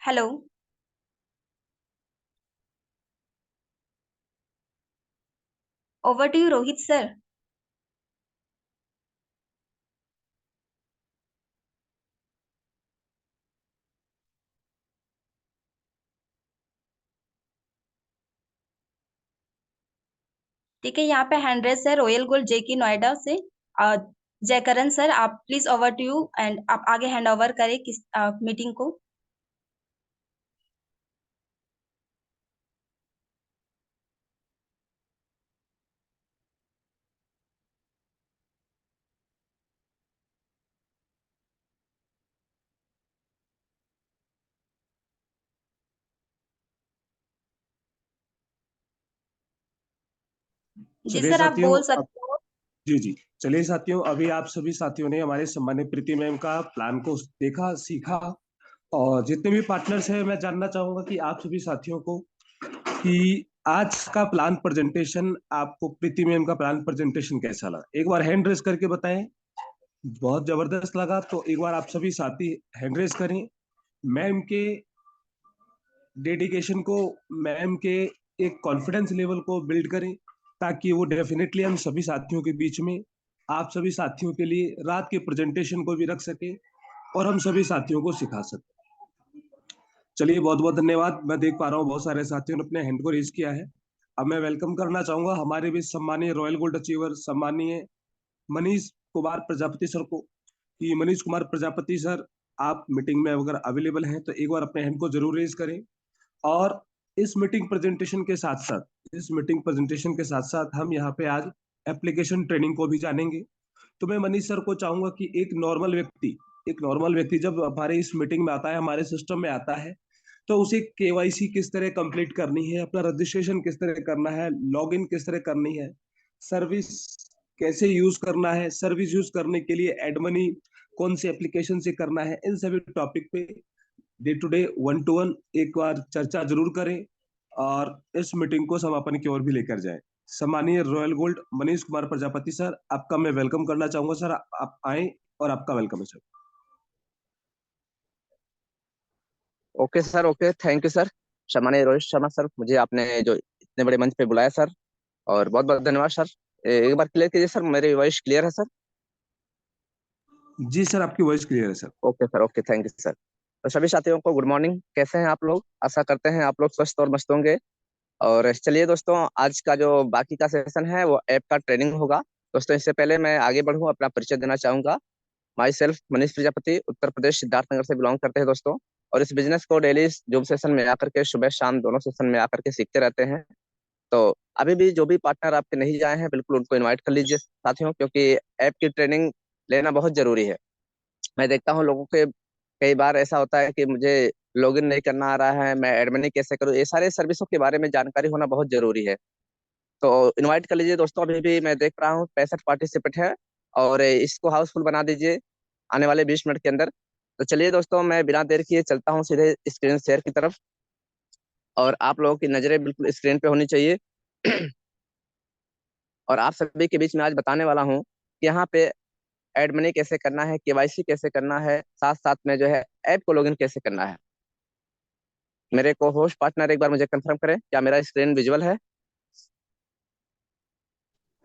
Hello, over to you Rohit sir. ठीक है, यहाँ पे हैंड रेस है रॉयल गोल्ड जेके नोएडा से। जयकरण सर, आप please over to you and आप आगे हैंड ओवर करें किस मीटिंग को। जी चलिए सर, आप साथियों बोल अब सकते हो। जी जी चलिए साथियों, अभी आप सभी साथियों ने हमारे सम्मानित प्रीति मैम का प्लान को देखा, सीखा। और जितने भी पार्टनर्स हैं, मैं जानना चाहूंगा कि आप सभी साथियों को कि आज का प्लान प्रेजेंटेशन आपको प्रीति मैम का प्लान प्रेजेंटेशन कैसा लगा, एक बार हैंड रेस करके बताएं। बहुत जबरदस्त लगा तो एक बार आप सभी साथी हैंड रेस करें। मैम के डेडिकेशन को, मैम के एक कॉन्फिडेंस लेवल को बिल्ड करें, ताकि वो डेफिनेटली हम सभी साथियों के बीच में, आप सभी साथियों के लिए रात के प्रेजेंटेशन को भी रख सके और हम सभी साथियों को सिखा सके। चलिए, बहुत बहुत धन्यवाद। मैं देख पा रहा हूँ बहुत सारे साथियों ने अपने हैंड को रेज किया है। अब मैं वेलकम करना चाहूंगा हमारे बीच सम्मानीय रॉयल गोल्ड अचीवर सम्मानीय मनीष कुमार प्रजापति सर को। कि मनीष कुमार प्रजापति सर, आप मीटिंग में अगर अवेलेबल हैं तो एक बार अपने हैंड को जरूर रेज करें। और इस मीटिंग प्रेजेंटेशन के साथ साथ हम यहाँ पे आज एप्लीकेशन ट्रेनिंग को भी जानेंगे। तो मैं मनीष सर को चाहूंगा कि एक नॉर्मल व्यक्ति जब हमारे इस मीटिंग में आता है, हमारे सिस्टम में आता है, तो उसे केवाईसी किस तरह कंप्लीट करनी है, अपना रजिस्ट्रेशन किस तरह करना है, लॉगिन किस तरह करनी है, सर्विस कैसे यूज करना है, सर्विस यूज करने के लिए एडमनी कौन से एप्लीकेशन से करना है, इन सभी टॉपिक पे day to day one to one एक बार चर्चा जरूर करें और इस मीटिंग को समापन की ओर भी लेकर जाए। सम्मानीय royal gold Manish Kumar Prajapati sir, आपका मैं वेलकम करना चाहूंगा। सर, आप आए और आपका वेलकम है sir. Okay sir, okay, thank you sir. सम्मानीय रोहित शर्मा सर, मुझे आपने जो इतने बड़े मंच पे बुलाया सर, और बहुत बहुत धन्यवाद सर। एक बार क्लियर कीजिए सर, मेरी वॉइस क्लियर है सर? जी सर, आपकी वॉइस क्लियर है sir. Okay sir, okay, thank you sir. तो सभी साथियों को गुड मॉर्निंग। कैसे हैं आप लोग? आशा करते हैं आप लोग स्वस्थ और मस्त होंगे। और चलिए दोस्तों, आज का जो बाकी का सेशन है वो ऐप का ट्रेनिंग होगा। दोस्तों, इससे पहले मैं आगे बढ़ूँ, अपना परिचय देना चाहूंगा। माई सेल्फ मनीष प्रजापति, उत्तर प्रदेश सिद्धार्थनगर से बिलोंग करते हैं दोस्तों। और इस बिजनेस को डेली जूम सेशन में आकर के, सुबह शाम दोनों सेशन में आकर के सीखते रहते हैं। तो अभी भी जो भी पार्टनर आपके नहीं जाए हैं, बिल्कुल उनको इनवाइट कर लीजिए साथियों, क्योंकि ऐप की ट्रेनिंग लेना बहुत जरूरी है। मैं देखता हूँ लोगों के कई बार ऐसा होता है कि मुझे लॉगिन नहीं करना आ रहा है, मैं एडमिन कैसे करूँ, ये सारे सर्विसों के बारे में जानकारी होना बहुत जरूरी है। तो इनवाइट कर लीजिए दोस्तों। अभी भी मैं देख रहा हूँ 65 पार्टिसिपेंट है, और इसको हाउसफुल बना दीजिए आने वाले 20 मिनट के अंदर। तो चलिए दोस्तों, मैं बिना देर किए चलता हूँ सीधे स्क्रीन शेयर की तरफ, और आप लोगों की नजरें बिल्कुल स्क्रीन पे होनी चाहिए। और आप सभी के बीच में आज बताने वाला हूँ कि यहाँ पे एड मनी कैसे करना है, केवाईसी कैसे करना है, साथ साथ में जो है ऐप को लॉगिन कैसे करना है। मेरे को होस्ट पार्टनर एक बार मुझे कंफर्म करें, क्या मेरा स्क्रीन विजुअल है?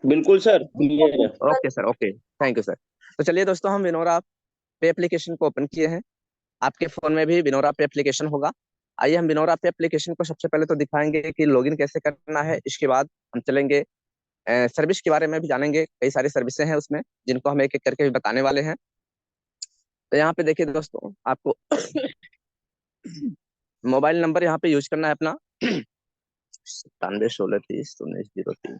बिल्कुल सर, क्लियर है। Okay sir, okay, thank you sir. तो चलिए दोस्तों, हम विनोरा पे एप्लीकेशन को ओपन किए हैं। आपके फोन में भी विनोरा पे एप्लीकेशन होगा। आइए हम विनोरा पे एप्लीकेशन को सबसे पहले तो दिखाएंगे कि लॉगिन कैसे करना है। इसके बाद हम चलेंगे सर्विस के बारे में भी जानेंगे। कई सारी सर्विसेज हैं उसमें, जिनको हम एक एक करके भी बताने वाले हैं। तो यहाँ पे देखिए दोस्तों, आपको मोबाइल नंबर यहाँ पे यूज करना है अपना 97 16 30 19 03।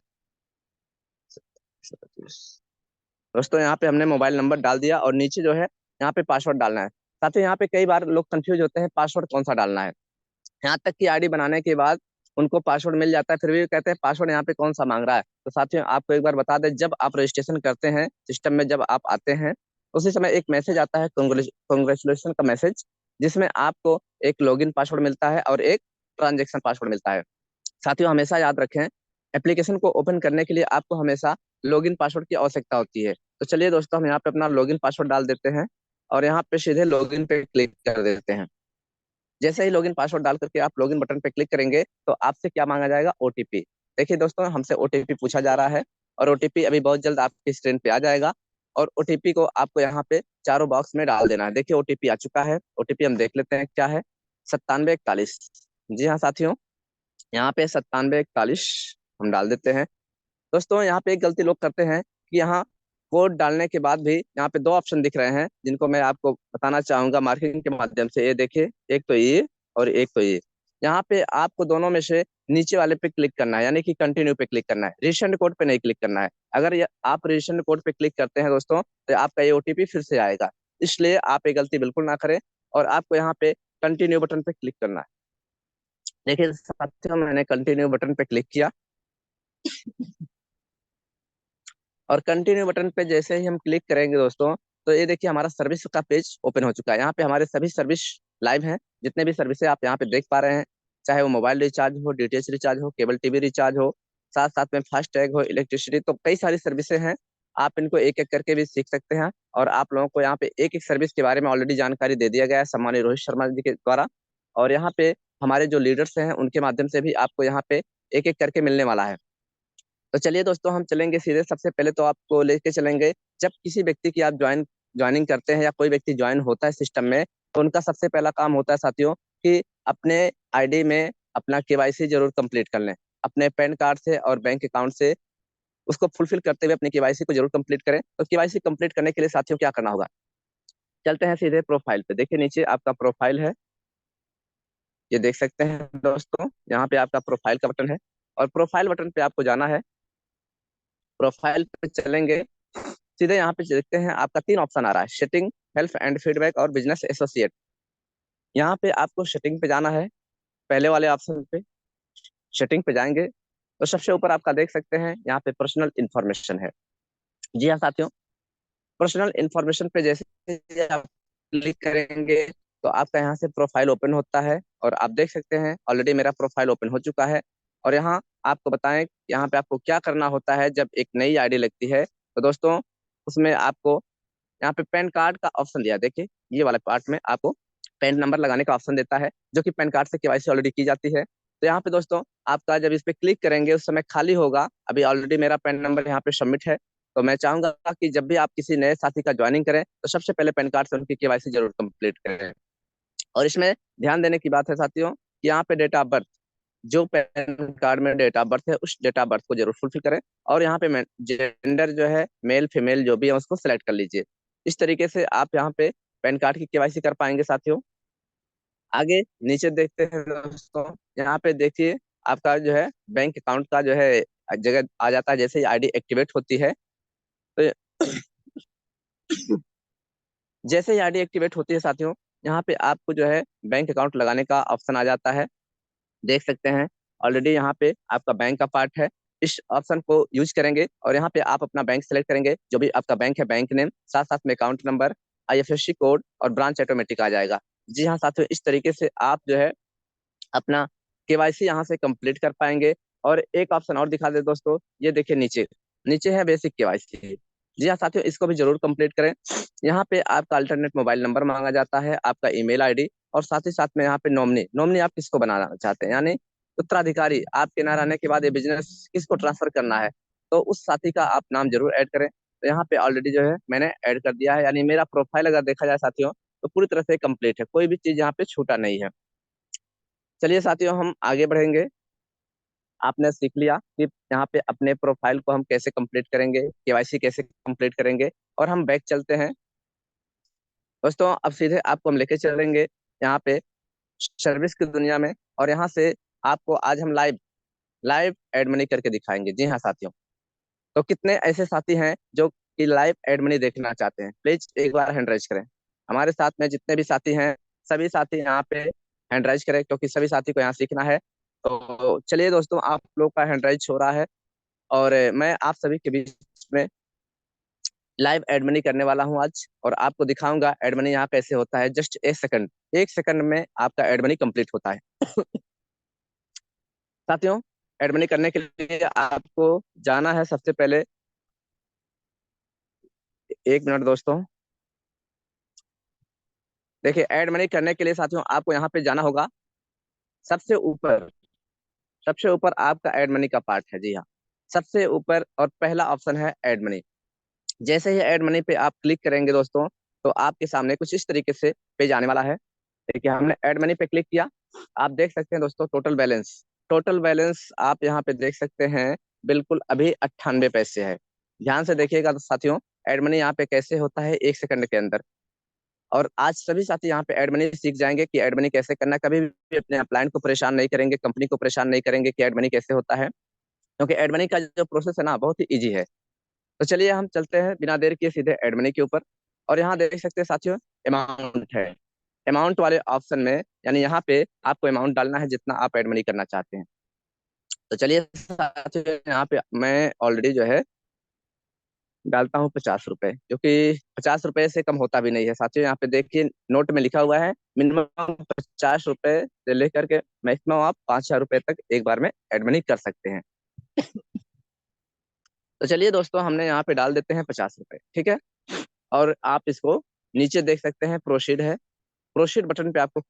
दोस्तों, यहाँ पे हमने मोबाइल नंबर डाल दिया, और नीचे जो है यहाँ पे पासवर्ड डालना है। साथ ही यहाँ पे कई बार लोग कंफ्यूज होते हैं पासवर्ड कौन सा डालना है। यहाँ तक कि आईडी बनाने के बाद उनको पासवर्ड मिल जाता है, फिर भी कहते हैं पासवर्ड यहाँ पे कौन सा मांग रहा है। तो साथियों, आपको एक बार बता दें, जब आप रजिस्ट्रेशन करते हैं सिस्टम में, जब आप आते हैं, उसी समय एक मैसेज आता है, कॉन्ग्रेचुलेशन का मैसेज, जिसमें आपको एक लॉगिन पासवर्ड मिलता है और एक ट्रांजेक्शन पासवर्ड मिलता है। साथियों, हमेशा याद रखें, एप्लीकेशन को ओपन करने के लिए आपको हमेशा लॉगिन पासवर्ड की आवश्यकता होती है। तो चलिए दोस्तों, हम यहाँ पे अपना लॉगिन पासवर्ड डाल देते हैं, और यहाँ पे सीधे लॉगिन पे क्लिक कर देते हैं। जैसे ही लॉगिन पासवर्ड डाल करके आप लॉगिन बटन पे क्लिक करेंगे, तो आपसे क्या मांगा जाएगा? ओटीपी। देखिए दोस्तों, हमसे ओटीपी पूछा जा रहा है, और ओटीपी अभी बहुत जल्द आपकी स्क्रीन पे आ जाएगा। और ओटीपी को आपको यहाँ पे चारों बॉक्स में डाल देना है। देखिए, ओटीपी आ चुका है। ओटीपी हम देख लेते हैं क्या है। 9741। जी हाँ साथियों, यहाँ पे 9741 हम डाल देते हैं। दोस्तों, यहाँ पे एक गलती लोग करते हैं कि यहाँ कोड डालने के बाद भी यहाँ पे दो ऑप्शन दिख रहे हैं, जिनको मैं आपको बताना चाहूंगा मार्किंग के माध्यम से। ये देखिए, एक तो ये और एक तो ये। यहाँ पे आपको दोनों में से नीचे वाले पे क्लिक करना है, यानी कि कंटिन्यू पे क्लिक करना है। रिसेंड कोड पे नहीं क्लिक करना है। अगर ये आप रिसेंड कोड पे क्लिक करते हैं दोस्तों, तो आपका ये ओटीपी फिर से आएगा। इसलिए आप ये गलती बिल्कुल ना करें, और आपको यहाँ पे कंटिन्यू बटन पे क्लिक करना है। देखिए साथियों, मैंने कंटिन्यू बटन पे क्लिक किया, और कंटिन्यू बटन पे जैसे ही हम क्लिक करेंगे दोस्तों, तो ये देखिए हमारा सर्विस का पेज ओपन हो चुका है। यहाँ पे हमारे सभी सर्विस लाइव हैं। जितने भी सर्विस आप यहाँ पे देख पा रहे हैं, चाहे वो मोबाइल रिचार्ज हो, डीटीएच रिचार्ज हो, केबल टीवी रिचार्ज हो, साथ साथ में फास्ट टैग हो, इलेक्ट्रिसिटी, तो कई सारी सर्विसेज हैं। आप इनको एक एक करके भी सीख सकते हैं। और आप लोगों को यहाँ पे एक एक सर्विस के बारे में ऑलरेडी जानकारी दे दिया गया है सम्मानित रोहित शर्मा जी के द्वारा। और यहाँ पे हमारे जो लीडर्स हैं उनके माध्यम से भी आपको यहाँ पे एक एक करके मिलने वाला है। तो चलिए दोस्तों, हम चलेंगे सीधे। सबसे पहले तो आपको लेके चलेंगे, जब किसी व्यक्ति की आप ज्वाइनिंग करते हैं या कोई व्यक्ति ज्वाइन होता है सिस्टम में, तो उनका सबसे पहला काम होता है साथियों कि अपने आईडी में अपना केवाईसी जरूर कंप्लीट कर लें। अपने पैन कार्ड से और बैंक अकाउंट से उसको फुलफिल करते हुए अपनी केवाईसी को जरूर कंप्लीट करें। तो केवाईसी कंप्लीट करने के लिए साथियों क्या करना होगा, चलते हैं सीधे प्रोफाइल पे। देखिए नीचे आपका प्रोफाइल है, ये देख सकते हैं दोस्तों, यहाँ पे आपका प्रोफाइल का बटन है और प्रोफाइल बटन पे आपको जाना है। प्रोफाइल पे चलेंगे, सीधे यहाँ पे देखते हैं आपका 3 ऑप्शन आ रहा है, सेटिंग, हेल्प एंड फीडबैक और बिजनेस एसोसिएट। यहाँ पे आपको सेटिंग पे जाना है, पहले वाले ऑप्शन पे सेटिंग पे जाएंगे तो सबसे ऊपर आपका देख सकते हैं यहाँ पे पर्सनल इन्फॉर्मेशन है। जी हाँ साथियों, पर्सनल इन्फॉर्मेशन पे जैसे ही आप क्लिक करेंगे तो आपका यहाँ से प्रोफाइल ओपन होता है और आप देख सकते हैं ऑलरेडी मेरा प्रोफाइल ओपन हो चुका है। और यहाँ आपको बताएं यहाँ पे आपको क्या करना होता है जब एक नई आईडी लगती है। तो दोस्तों उसमें आपको यहाँ पे पैन कार्ड का ऑप्शन दिया है। देखिए ये वाला पार्ट में आपको पैन नंबर लगाने का ऑप्शन देता है, जो कि पैन कार्ड से केवाईसी ऑलरेडी की जाती है। तो यहाँ पे दोस्तों आपका जब इस पे क्लिक करेंगे उस समय खाली होगा। अभी ऑलरेडी मेरा पैन नंबर यहाँ पे सबमिट है। तो मैं चाहूंगा कि जब भी आप किसी नए साथी का ज्वाइनिंग करें तो सबसे पहले पैन कार्ड से उनकी केवाईसी जरूर कंप्लीट करें। और इसमें ध्यान देने की बात है साथियों कि यहाँ पे डेट ऑफ बर्थ, जो पैन कार्ड में डेट ऑफ बर्थ है उस डेट ऑफ बर्थ को जरूर फुलफिल करें। और यहाँ पे जेंडर जो है मेल फीमेल जो भी है उसको सिलेक्ट कर लीजिए। इस तरीके से आप यहाँ पे पैन कार्ड की केवाईसी कर पाएंगे साथियों। आगे नीचे देखते हैं दोस्तों, यहाँ पे देखिए आपका जो है बैंक अकाउंट का जो है जगह आ जाता है जैसे ही आईडी एक्टिवेट होती है। तो जैसे ही आईडी एक्टिवेट होती है साथियों, यहाँ पे आपको जो है बैंक अकाउंट लगाने का ऑप्शन आ जाता है। देख सकते हैं ऑलरेडी यहाँ पे आपका बैंक का पार्ट है। इस ऑप्शन को यूज करेंगे और यहाँ पे आप अपना बैंक सेलेक्ट करेंगे, जो भी आपका बैंक है बैंक नेम, साथ साथ में अकाउंट नंबर, आईएफएससी कोड और ब्रांच ऑटोमेटिक आ जाएगा। जी हाँ साथियों, इस तरीके से आप जो है अपना केवाईसी यहाँ से कंप्लीट कर पाएंगे। और एक ऑप्शन और दिखा दे दोस्तों, ये देखिए नीचे नीचे है बेसिक केवाईसी। जी हाँ साथियों, इसको भी जरूर कंप्लीट करें। यहाँ पे आपका अल्टरनेट मोबाइल नंबर मांगा जाता है, आपका ईमेल आईडी और साथ ही साथ में यहाँ पे नॉमिनी नॉमिनी आप किसको बनाना चाहते हैं, यानी उत्तराधिकारी आपके ना रहने के बाद ये बिजनेस किसको ट्रांसफर करना है, तो उस साथी का आप नाम जरूर ऐड करें। तो यहाँ पे ऑलरेडी जो है मैंने ऐड कर दिया है, यानी मेरा प्रोफाइल अगर देखा जाए साथियों तो पूरी तरह से कंप्लीट है, कोई भी चीज यहाँ पे छूटा नहीं है। चलिए साथियों हम आगे बढ़ेंगे। आपने सीख लिया कि यहाँ पे अपने प्रोफाइल को हम कैसे कंप्लीट करेंगे, केवाईसी कैसे कंप्लीट करेंगे। और हम बैक चलते हैं दोस्तों, अब सीधे आपको हम लेके चलेंगे यहाँ पे सर्विस की दुनिया में। और यहाँ से आपको आज हम लाइव लाइव एड मनी करके दिखाएंगे। जी हाँ साथियों, तो कितने ऐसे साथी हैं जो कि लाइव एड मनी देखना चाहते हैं, प्लीज एक बार हैंड राइज करें। हमारे साथ में जितने भी साथी हैं सभी साथी यहाँ पे हैंड राइज करें, क्योंकि सभी साथी को यहाँ सीखना है। तो चलिए दोस्तों, आप लोग का हैंड राइज हो रहा है और मैं आप सभी के बीच में लाइव एड मनी करने वाला हूँ आज, और आपको दिखाऊंगा एड मनी यहाँ कैसे होता है। जस्ट 1 सेकंड में आपका एड मनी कंप्लीट होता है। साथियों, एड मनी करने के लिए आपको जाना है सबसे पहले, 1 मिनट दोस्तों। देखिए ऐड मनी करने के लिए साथियों आपको यहाँ पे जाना होगा, सबसे ऊपर सबसे ऊपर आपका ऐड मनी का पार्ट है। जी हाँ, सबसे ऊपर और पहला ऑप्शन है ऐड मनी। जैसे ही ऐड मनी पे आप क्लिक करेंगे दोस्तों, तो आपके सामने कुछ इस तरीके से पेज आने वाला है। देखिए हमने ऐड मनी पे क्लिक किया, आप देख सकते हैं दोस्तों टोटल बैलेंस आप यहाँ पे देख सकते हैं, बिल्कुल अभी 98 पैसे है। ध्यान से देखिएगा तो साथियों, ऐड मनी यहाँ पे कैसे होता है 1 सेकंड के अंदर। और आज सभी साथी यहाँ पे एड मनी सीख जाएंगे कि एड मनी कैसे करना है। कभी भी अपने क्लाइंट को परेशान नहीं करेंगे, कंपनी को परेशान नहीं करेंगे कि एड मनी कैसे होता है, क्योंकि एड मनी का जो प्रोसेस है ना बहुत ही इजी है। तो चलिए हम चलते हैं बिना देर किए सीधे एड मनी के ऊपर। और यहाँ देख सकते हैं साथियों अमाउंट है, अमाउंट वाले ऑप्शन में यानी यहाँ पे आपको अमाउंट डालना है जितना आप एड मनी करना चाहते हैं। तो चलिए साथियों, यहाँ पे मैं ऑलरेडी जो है डालता हूँ 50 रुपए, क्योंकि 50 रुपए से कम होता भी नहीं है साथियों। यहाँ पे देखिए नोट में लिखा हुआ है मिनिमम 50 रुपए से लेकर के मैक्सिमम आप 5,000 रुपए तक एक बार में एड मनी कर सकते हैं। तो चलिए दोस्तों, हमने यहाँ पे डाल देते हैं 50 रुपए, ठीक है। और आप इसको नीचे देख सकते हैं प्रोसीड है, प्रोसीड बटन पे आपको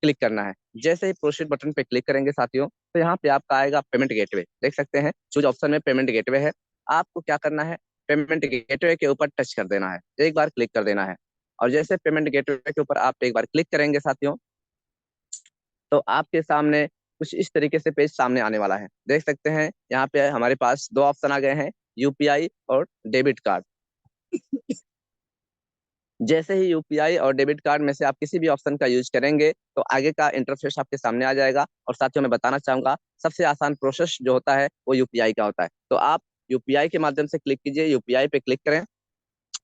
क्लिक करना है। जैसे ही प्रोसीड बटन पे क्लिक करेंगे साथियों, तो यहाँ पे आपका आएगा पेमेंट गेटवे, देख सकते हैं चूज ऑप्शन में पेमेंट गेटवे है। आपको क्या करना है, पेमेंट गेटवे के ऊपर टच कर देना है, एक बार क्लिक कर देना है। और जैसे पेमेंट गेटवे के ऊपर आप एक बार क्लिक करेंगे साथियों, तो आपके सामने कुछ इस तरीके से पेज सामने आने वाला है। देख सकते हैं यहाँ पे हमारे पास दो ऑप्शन आ गए हैं, यूपीआई और डेबिट कार्ड। जैसे ही यूपीआई और डेबिट कार्ड में से आप किसी भी ऑप्शन का यूज करेंगे, तो आगे का इंटरफेस आपके सामने आ जाएगा। और साथियों मैं बताना चाहूंगा, सबसे आसान प्रोसेस जो होता है वो यूपीआई का होता है। तो आप यूपीआई के माध्यम से क्लिक कीजिए, यूपीआई पे क्लिक करें।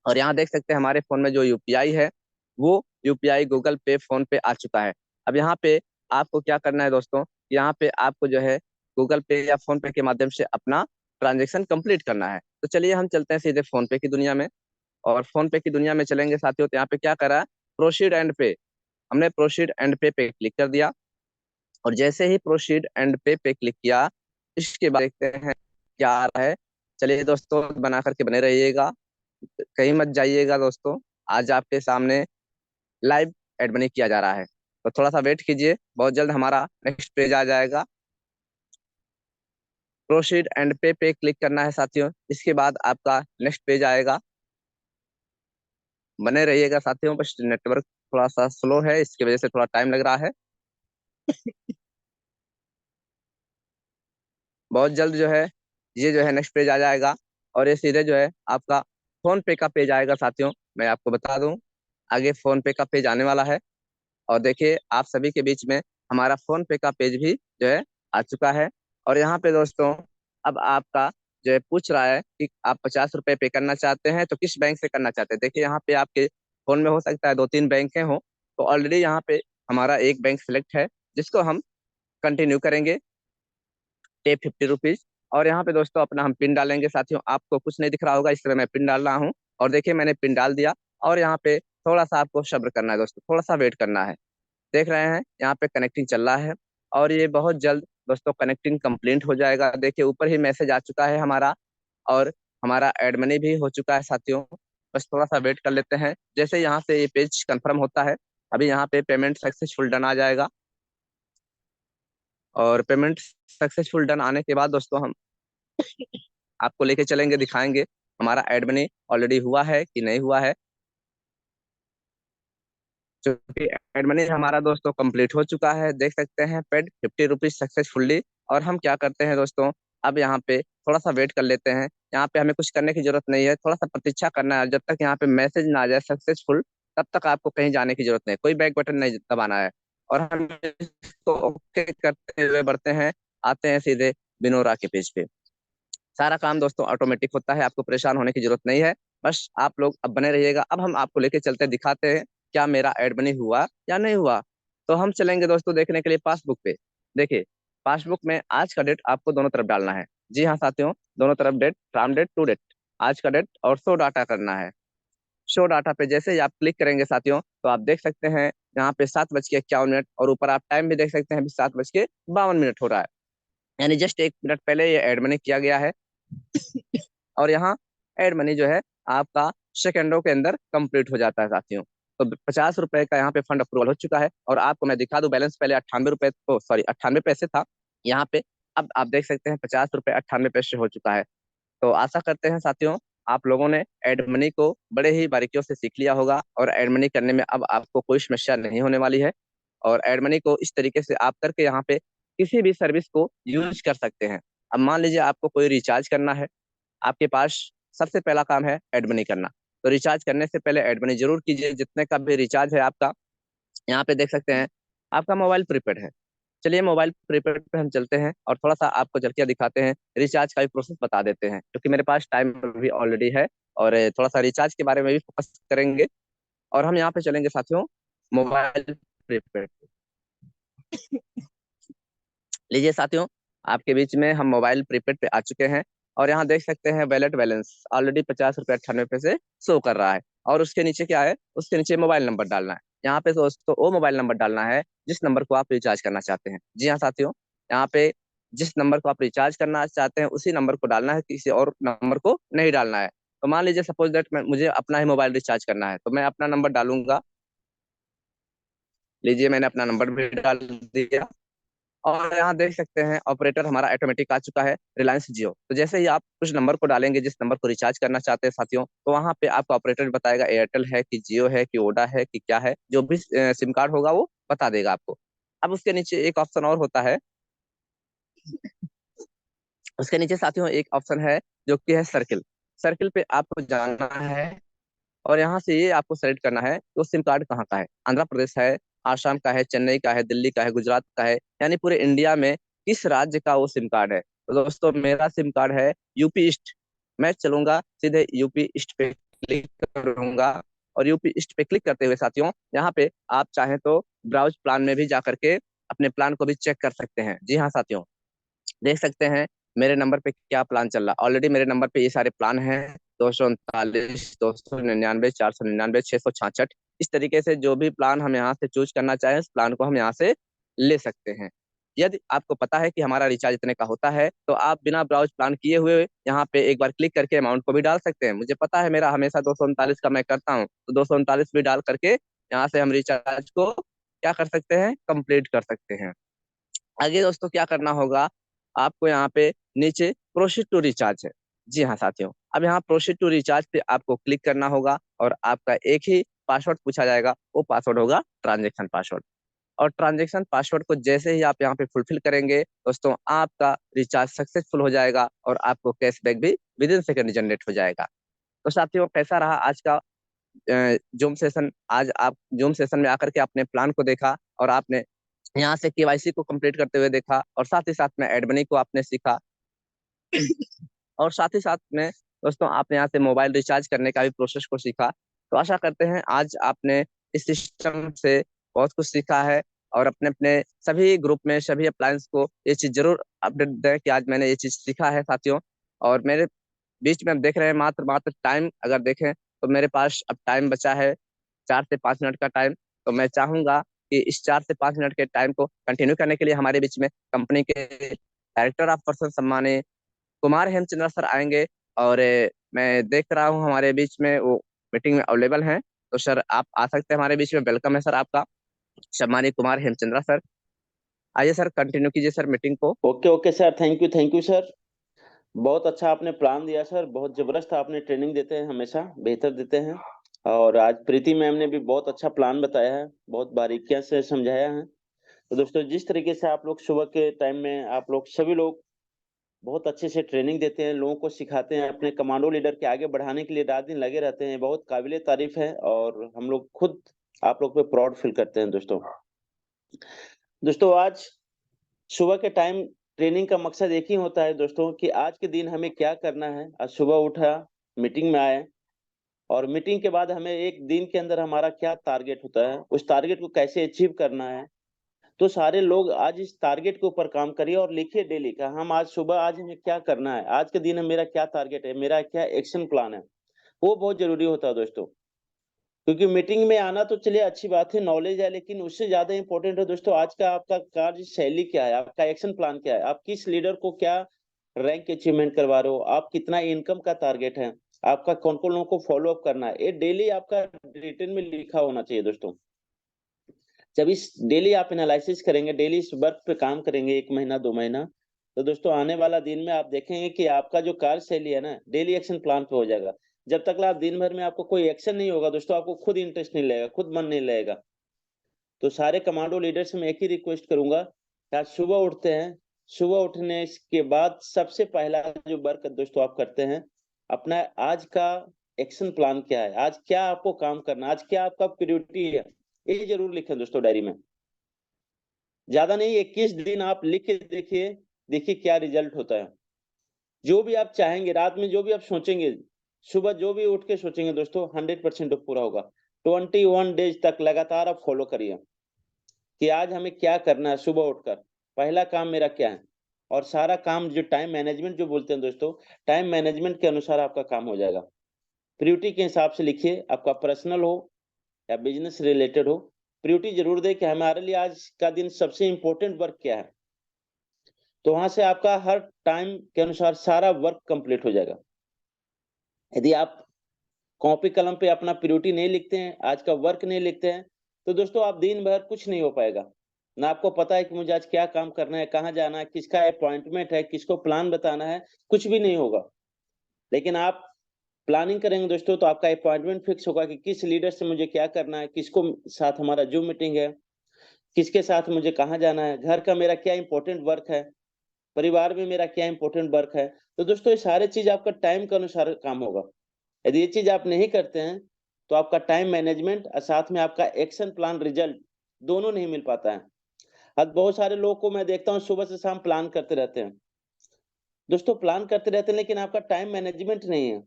और यहाँ देख सकते हैं हमारे फोन में जो यूपीआई है वो यूपीआई गूगल पे, फोन पे आ चुका है। अब यहाँ पे आपको क्या करना है दोस्तों, यहाँ पे आपको जो है गूगल पे या फोन पे के माध्यम से अपना ट्रांजेक्शन कंप्लीट करना है। तो चलिए हम चलते हैं सीधे फोन पे की दुनिया में। और फोन पे की दुनिया में चलेंगे साथियों, तो यहाँ पे क्या करा, प्रोसीड एंड पे, हमने प्रोसीड एंड पे क्लिक कर दिया। और जैसे ही प्रोसीड एंड पे क्लिक किया, इसके बाद देखते हैं क्या आ रहा है। चलिए दोस्तों बना करके बने रहिएगा, कहीं मत जाइएगा दोस्तों। आज आपके सामने लाइव एड मनी किया जा रहा है, तो थोड़ा सा वेट कीजिए, बहुत जल्द हमारा नेक्स्ट पेज आ जाएगा। प्रोसीड एंड पे क्लिक करना है साथियों, इसके बाद आपका नेक्स्ट पेज आएगा। बने रहिएगा साथियों, बस नेटवर्क थोड़ा सा स्लो है, इसकी वजह से थोड़ा टाइम लग रहा है। बहुत जल्द जो है ये जो है नेक्स्ट पेज आ जाएगा। और ये सीधे जो है आपका फोन पे का पेज आएगा साथियों। मैं आपको बता दूं, आगे फोन पे का पेज आने वाला है। और देखिए आप सभी के बीच में हमारा फोन पे का पेज भी जो है आ चुका है। और यहाँ पे दोस्तों अब आपका जो है पूछ रहा है कि आप 50 रुपए पे करना चाहते हैं तो किस बैंक से करना चाहते हैं। देखिए यहाँ पे आपके फोन में हो सकता है 2-3 बैंक हो, तो ऑलरेडी यहाँ पे हमारा एक बैंक सिलेक्ट है, जिसको हम कंटिन्यू करेंगे, पे 50 रुपीज। और यहाँ पे दोस्तों अपना हम पिन डालेंगे साथियों। आपको कुछ नहीं दिख रहा होगा, इस तरह मैं पिन डाल रहा हूँ। और देखिए मैंने पिन डाल दिया। और यहाँ पे थोड़ा सा आपको सब्र करना है दोस्तों, थोड़ा सा वेट करना है। देख रहे हैं यहाँ पे कनेक्टिंग चल रहा है, और ये बहुत जल्द दोस्तों कनेक्टिंग कंप्लीट हो जाएगा। देखिए ऊपर ही मैसेज आ चुका है हमारा, और हमारा एड मनी भी हो चुका है साथियों। बस थोड़ा सा वेट कर लेते हैं, जैसे यहाँ से ये पेज कंफर्म होता है, अभी यहाँ पे पेमेंट सक्सेसफुल डन आ जाएगा। और पेमेंट सक्सेसफुल डन आने के बाद दोस्तों हम आपको लेके चलेंगे, दिखाएंगे हमारा एड मनी ऑलरेडी हुआ है कि नहीं हुआ है। क्योंकि एड मनी हमारा दोस्तों कंप्लीट हो चुका है, देख सकते हैं पेड 50 रुपीज सक्सेसफुली। और हम क्या करते हैं दोस्तों, अब यहाँ पे थोड़ा सा वेट कर लेते हैं। यहाँ पे हमें कुछ करने की जरूरत नहीं है, थोड़ा सा प्रतीक्षा करना है। जब तक यहाँ पे मैसेज ना आ जाए सक्सेसफुल, तब तक आपको कहीं जाने की जरूरत नहीं, कोई बैक बटन नहीं दबाना है। और हम इसको ओके करते हुए बढ़ते हैं, आते हैं सीधे बिनोरा के पेज पे। सारा काम दोस्तों ऑटोमेटिक होता है, आपको परेशान होने की जरूरत नहीं है। बस आप लोग अब बने रहिएगा। अब हम आपको लेके चलते दिखाते हैं क्या मेरा एड मनी हुआ या नहीं हुआ। तो हम चलेंगे दोस्तों देखने के लिए पासबुक पे। देखिए पासबुक में आज का डेट आपको दोनों तरफ डालना है। जी हाँ साथियों, दोनों तरफ date, from date to date, आज का डेट और शो डाटा करना है। शो डाटा पे जैसे ही आप क्लिक करेंगे साथियों, तो आप देख सकते हैं यहाँ पे 7:51, और ऊपर आप टाइम भी देख सकते हैं, अभी 7:52 हो रहा है, यानी जस्ट 1 मिनट पहले ये एड मनी किया गया है। और यहाँ एड मनी जो है आपका सेकंडों के अंदर कंप्लीट हो जाता है साथियों। तो 50 रुपए का यहाँ पे फंड अप्रूवल हो चुका है। और आपको मैं दिखा दूं, बैलेंस पहले 98 रुपए, तो सॉरी 98 पैसे था यहाँ पे। अब आप देख सकते हैं 50 रुपए 98 पैसे हो चुका है। तो आशा करते हैं साथियों आप लोगों ने एड मनी को बड़े ही बारीकियों से सीख लिया होगा, और एड मनी करने में अब आपको कोई समस्या नहीं होने वाली है। और एड मनी को इस तरीके से आप करके यहाँ पे किसी भी सर्विस को यूज कर सकते हैं। अब मान लीजिए आपको कोई रिचार्ज करना है, आपके पास सबसे पहला काम है एड मनी करना। तो रिचार्ज करने से पहले एड मनी जरूर कीजिए, जितने का भी रिचार्ज है आपका। यहाँ पे देख सकते हैं आपका मोबाइल प्रीपेड है। चलिए मोबाइल प्रीपेड पे हम चलते हैं और थोड़ा सा आपको झलकियाँ दिखाते हैं, रिचार्ज का भी प्रोसेस बता देते हैं, क्योंकि मेरे पास टाइम भी ऑलरेडी है। और थोड़ा सा रिचार्ज के बारे में भी फोकस करेंगे। और हम यहाँ पे चलेंगे साथियों मोबाइल प्रीपेड। लीजिए साथियों, आपके बीच में हम मोबाइल प्रीपेड पे आ चुके हैं। और यहाँ देख सकते हैं वैलेट बैलेंस ऑलरेडी 50 रुपये 98 पैसे शो कर रहा है। और उसके नीचे क्या है, उसके नीचे मोबाइल नंबर डालना है। यहाँ पे दोस्तों वो मोबाइल नंबर डालना है जिस नंबर को आप रिचार्ज करना चाहते हैं। जी हाँ साथियों, यहाँ पे जिस नंबर को आप रिचार्ज करना चाहते हैं उसी नंबर को डालना है, किसी और नंबर को नहीं डालना है। तो मान लीजिए सपोज दैट मुझे अपना ही मोबाइल रिचार्ज करना है, तो मैं अपना नंबर डालूंगा। लीजिए, मैंने अपना नंबर भी डाल दिया और यहाँ देख सकते हैं ऑपरेटर हमारा ऑटोमेटिक आ चुका है, रिलायंस जियो। तो जैसे ही आप उस नंबर को डालेंगे जिस नंबर को रिचार्ज करना चाहते हैं साथियों, तो वहाँ पे आपका ऑपरेटर बताएगा एयरटेल है कि जियो है कि वोडा है कि क्या है, जो भी सिम कार्ड होगा वो बता देगा आपको। अब उसके नीचे एक ऑप्शन और होता है, उसके नीचे साथियों एक ऑप्शन है जो कि है सर्किल। सर्किल पे आपको जाना है और यहाँ से ये आपको सेलेक्ट करना है तो सिम कार्ड कहाँ का है, आंध्र प्रदेश है, आसाम का है, चेन्नई का है, दिल्ली का है, गुजरात का है, यानी पूरे इंडिया में किस राज्य का वो सिम कार्ड है। तो दोस्तों मेरा सिम कार्ड है यूपी ईस्ट। मैं चलूंगा सीधे यूपी ईस्ट पे क्लिक करूंगा और यूपी ईस्ट पे क्लिक करते हुए साथियों यहाँ पे आप चाहें तो ब्राउज प्लान में भी जा करके अपने प्लान को भी चेक कर सकते हैं। जी हाँ साथियों, देख सकते हैं मेरे नंबर पे क्या प्लान चल रहा। ऑलरेडी मेरे नंबर पे ये सारे प्लान हैं, 239, 299, 499, 666। इस तरीके से जो भी प्लान हम यहाँ से चूज करना चाहें उस प्लान को हम यहाँ से ले सकते हैं। यदि आपको पता है कि हमारा रिचार्ज इतने का होता है तो आप बिना ब्राउज प्लान किए हुए यहाँ पे एक बार क्लिक करके अमाउंट को भी डाल सकते हैं। मुझे पता है मेरा हमेशा 239 का मैं करता हूँ, तो 239 भी डाल करके यहाँ से हम रिचार्ज को क्या कर सकते हैं, कंप्लीट कर सकते हैं। आगे दोस्तों क्या करना होगा, आपको यहाँ पे नीचे प्रोसीड टू रिचार्ज है। जी हाँ साथियों, अब यहाँ प्रोसीड टू रिचार्ज पे आपको क्लिक करना होगा और आपका एक ही पासवर्ड पूछा जाएगा, वो पासवर्ड होगा ट्रांजेक्शन पासवर्ड। और ट्रांजेक्शन पासवर्ड को जैसे ही आप यहाँ पे फुलफिल करेंगे दोस्तों, आपका रिचार्ज सक्सेसफुल हो जाएगा और आपको कैशबैक भी विद इन सेकंड जनरेट हो जाएगा। तो साथियों कैसा रहा आज का जूम सेशन। आज आप जूम सेशन में आकर के अपने प्लान को देखा और आपने यहाँ से केवाईसी को कंप्लीट करते हुए देखा और साथ ही साथ में एड मनी को आपने सीखा और साथ ही साथ में दोस्तों आपने यहाँ से मोबाइल रिचार्ज करने का भी प्रोसेस को सीखा। तो आशा करते हैं आज आपने इस सिस्टम से बहुत कुछ सीखा है और अपने अपने सभी ग्रुप में सभी अप्लायंस को ये चीज जरूर अपडेट दें कि आज मैंने ये चीज सीखा है साथियों। और मेरे बीच में हम देख रहे हैं मात्र मात्र टाइम अगर देखें तो मेरे पास अब टाइम बचा है 4 से 5 मिनट का टाइम। तो मैं चाहूंगा कि इस 4 से 5 मिनट के टाइम को कंटिन्यू करने के लिए हमारे बीच में कंपनी के डायरेक्टर ऑफ पर्सन सम्मानित कुमार हेमचंद्र सर आएंगे और मैं देख रहा हूँ हमारे बीच में वो मीटिंग में अवेलेबल हैं। तो सर आप आ सकते हैं हमारे बीच में, वेलकम है सर आपका, सम्मानित कुमार हेमचंद्र सर। आइए सर कंटिन्यू कीजिए सर मीटिंग को। Okay okay sir, thank you sir. बहुत अच्छा आपने प्लान दिया सर, बहुत जबरदस्त आपने ट्रेनिंग देते हैं, हमेशा बेहतर देते हैं। और आज प्रीति मैम ने भी बहुत अच्छा प्लान बताया है, बहुत बारीकियां से समझाया है। तो दोस्तों जिस तरीके से आप लोग सुबह के टाइम में आप लोग सभी लोग बहुत अच्छे से ट्रेनिंग देते हैं, लोगों को सिखाते हैं, अपने कमांडो लीडर के आगे बढ़ाने के लिए रात दिन लगे रहते हैं, बहुत काबिले तारीफ है और हम लोग खुद आप लोग पे प्राउड फील करते हैं। दोस्तों आज सुबह के टाइम ट्रेनिंग का मकसद एक ही होता है दोस्तों कि आज के दिन हमें क्या करना है। आज सुबह उठा, मीटिंग में आए और मीटिंग के बाद हमें एक दिन के अंदर हमारा क्या टारगेट होता है, उस टारगेट को कैसे अचीव करना है। तो सारे लोग आज इस टारगेट के ऊपर काम करिए और लिखिए डेली का, हम आज सुबह आज हमें क्या करना है, आज के दिन में मेरा क्या टारगेट है, मेरा क्या एक्शन प्लान है। वो बहुत जरूरी होता है दोस्तों, क्योंकि मीटिंग में आना तो चलिए अच्छी बात है, नॉलेज है, लेकिन उससे ज्यादा इंपॉर्टेंट है दोस्तों आज का आपका कार्य शैली क्या है, आपका एक्शन प्लान क्या है, आप किस लीडर को क्या रैंक अचीवमेंट करवा रहे हो, आप कितना इनकम का टारगेट है, आपका कौन कौन लोगों को फॉलो अप करना है, ये डेली आपका रिटर्न में लिखा होना चाहिए दोस्तों। जब इस डेली आप एनालिसिस करेंगे, डेली इस वर्क पे काम करेंगे 1 महीना 2 महीना, तो दोस्तों आने वाला दिन में आप देखेंगे कि आपका जो कार्यशैली है ना डेली एक्शन प्लान पे हो जाएगा। जब तक आप दिन भर में आपको कोई एक्शन नहीं होगा दोस्तों, आपको खुद इंटरेस्ट नहीं लगेगा, खुद मन नहीं लगेगा। तो सारे कमांडो लीडर से मैं एक ही रिक्वेस्ट करूंगा कि आज सुबह उठते हैं, सुबह उठने के बाद सबसे पहला जो वर्क दोस्तों आप करते हैं, अपना आज का एक्शन प्लान क्या है, आज क्या आपको काम करना, आज क्या आपका प्रायोरिटी है, ये जरूर लिखें दोस्तों डायरी में। ज्यादा नहीं, 21 दिन आप लिख के देखिए, देखिए क्या रिजल्ट होता है। जो भी आप चाहेंगे रात में, जो भी आप सोचेंगे, सुबह जो भी उठ के सोचेंगे दोस्तों 100% पूरा होगा। 21 डेज तक लगातार आप फॉलो करिए कि आज हमें क्या करना है, सुबह उठकर पहला काम मेरा क्या है। और सारा काम जो टाइम मैनेजमेंट जो बोलते हैं दोस्तों, टाइम मैनेजमेंट के अनुसार आपका काम हो जाएगा। प्रायोरिटी के हिसाब से लिखिए, आपका पर्सनल हो या बिजनेस रिलेटेड हो, प्रायोरिटी जरूर दे कि हमारे लिए आज का दिन सबसे इंपॉर्टेंट वर्क क्या है। तो वहां से आपका हर टाइम के अनुसार सारा वर्क कंप्लीट हो जाएगा। यदि आप कॉपी कलम पे अपना प्रायोरिटी नहीं लिखते हैं, आज का वर्क नहीं लिखते हैं, तो दोस्तों आप दिन भर कुछ नहीं हो पाएगा, ना आपको पता है कि मुझे आज क्या काम करना है, कहाँ जाना है, किसका अपॉइंटमेंट है, किसको प्लान बताना है, कुछ भी नहीं होगा। लेकिन आप प्लानिंग करेंगे दोस्तों तो आपका अपॉइंटमेंट फिक्स होगा कि किस लीडर से मुझे क्या करना है, किसको साथ हमारा जूम मीटिंग है, किसके साथ मुझे कहाँ जाना है, घर का मेरा क्या इंपॉर्टेंट वर्क है, परिवार में मेरा क्या इंपॉर्टेंट वर्क है। तो दोस्तों ये सारे चीज आपका टाइम के अनुसार काम होगा। यदि ये चीज आप नहीं करते हैं तो आपका टाइम मैनेजमेंट और साथ में आपका एक्शन प्लान रिजल्ट दोनों नहीं मिल पाता है। अब बहुत सारे लोगों को मैं देखता हूँ सुबह से शाम प्लान करते रहते हैं दोस्तों, प्लान करते रहते हैं लेकिन आपका टाइम मैनेजमेंट नहीं है।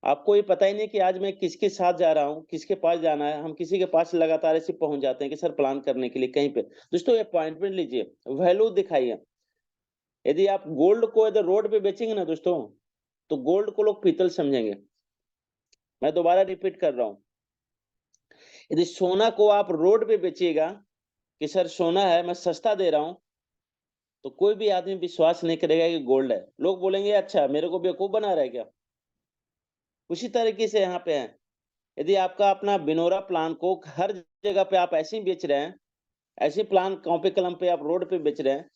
आपको ये पता ही नहीं कि आज मैं किसके साथ जा रहा हूँ, किसके पास जाना है। हम किसी के पास लगातार ऐसे पहुंच जाते हैं कि सर प्लान करने के लिए कहीं पे। दोस्तों अपॉइंटमेंट लीजिए, वैल्यू दिखाइए। यदि आप गोल्ड को इधर रोड पे बेचेंगे ना दोस्तों, तो गोल्ड को लोग पीतल समझेंगे। मैं दोबारा रिपीट कर रहा हूँ, यदि सोना को आप रोड पे बेचिएगा कि सर सोना है, मैं सस्ता दे रहा हूं, तो कोई भी आदमी विश्वास नहीं करेगा कि गोल्ड है। लोग बोलेंगे अच्छा मेरे को बेवकूफ बना रहा है क्या। उसी तरीके से यहाँ पे है, यदि आपका अपना बिनोरा प्लान को हर जगह पे आप ऐसे ही बेच रहे हैं, ऐसे प्लान कॉपी कलम पे आप रोड पे बेच रहे हैं,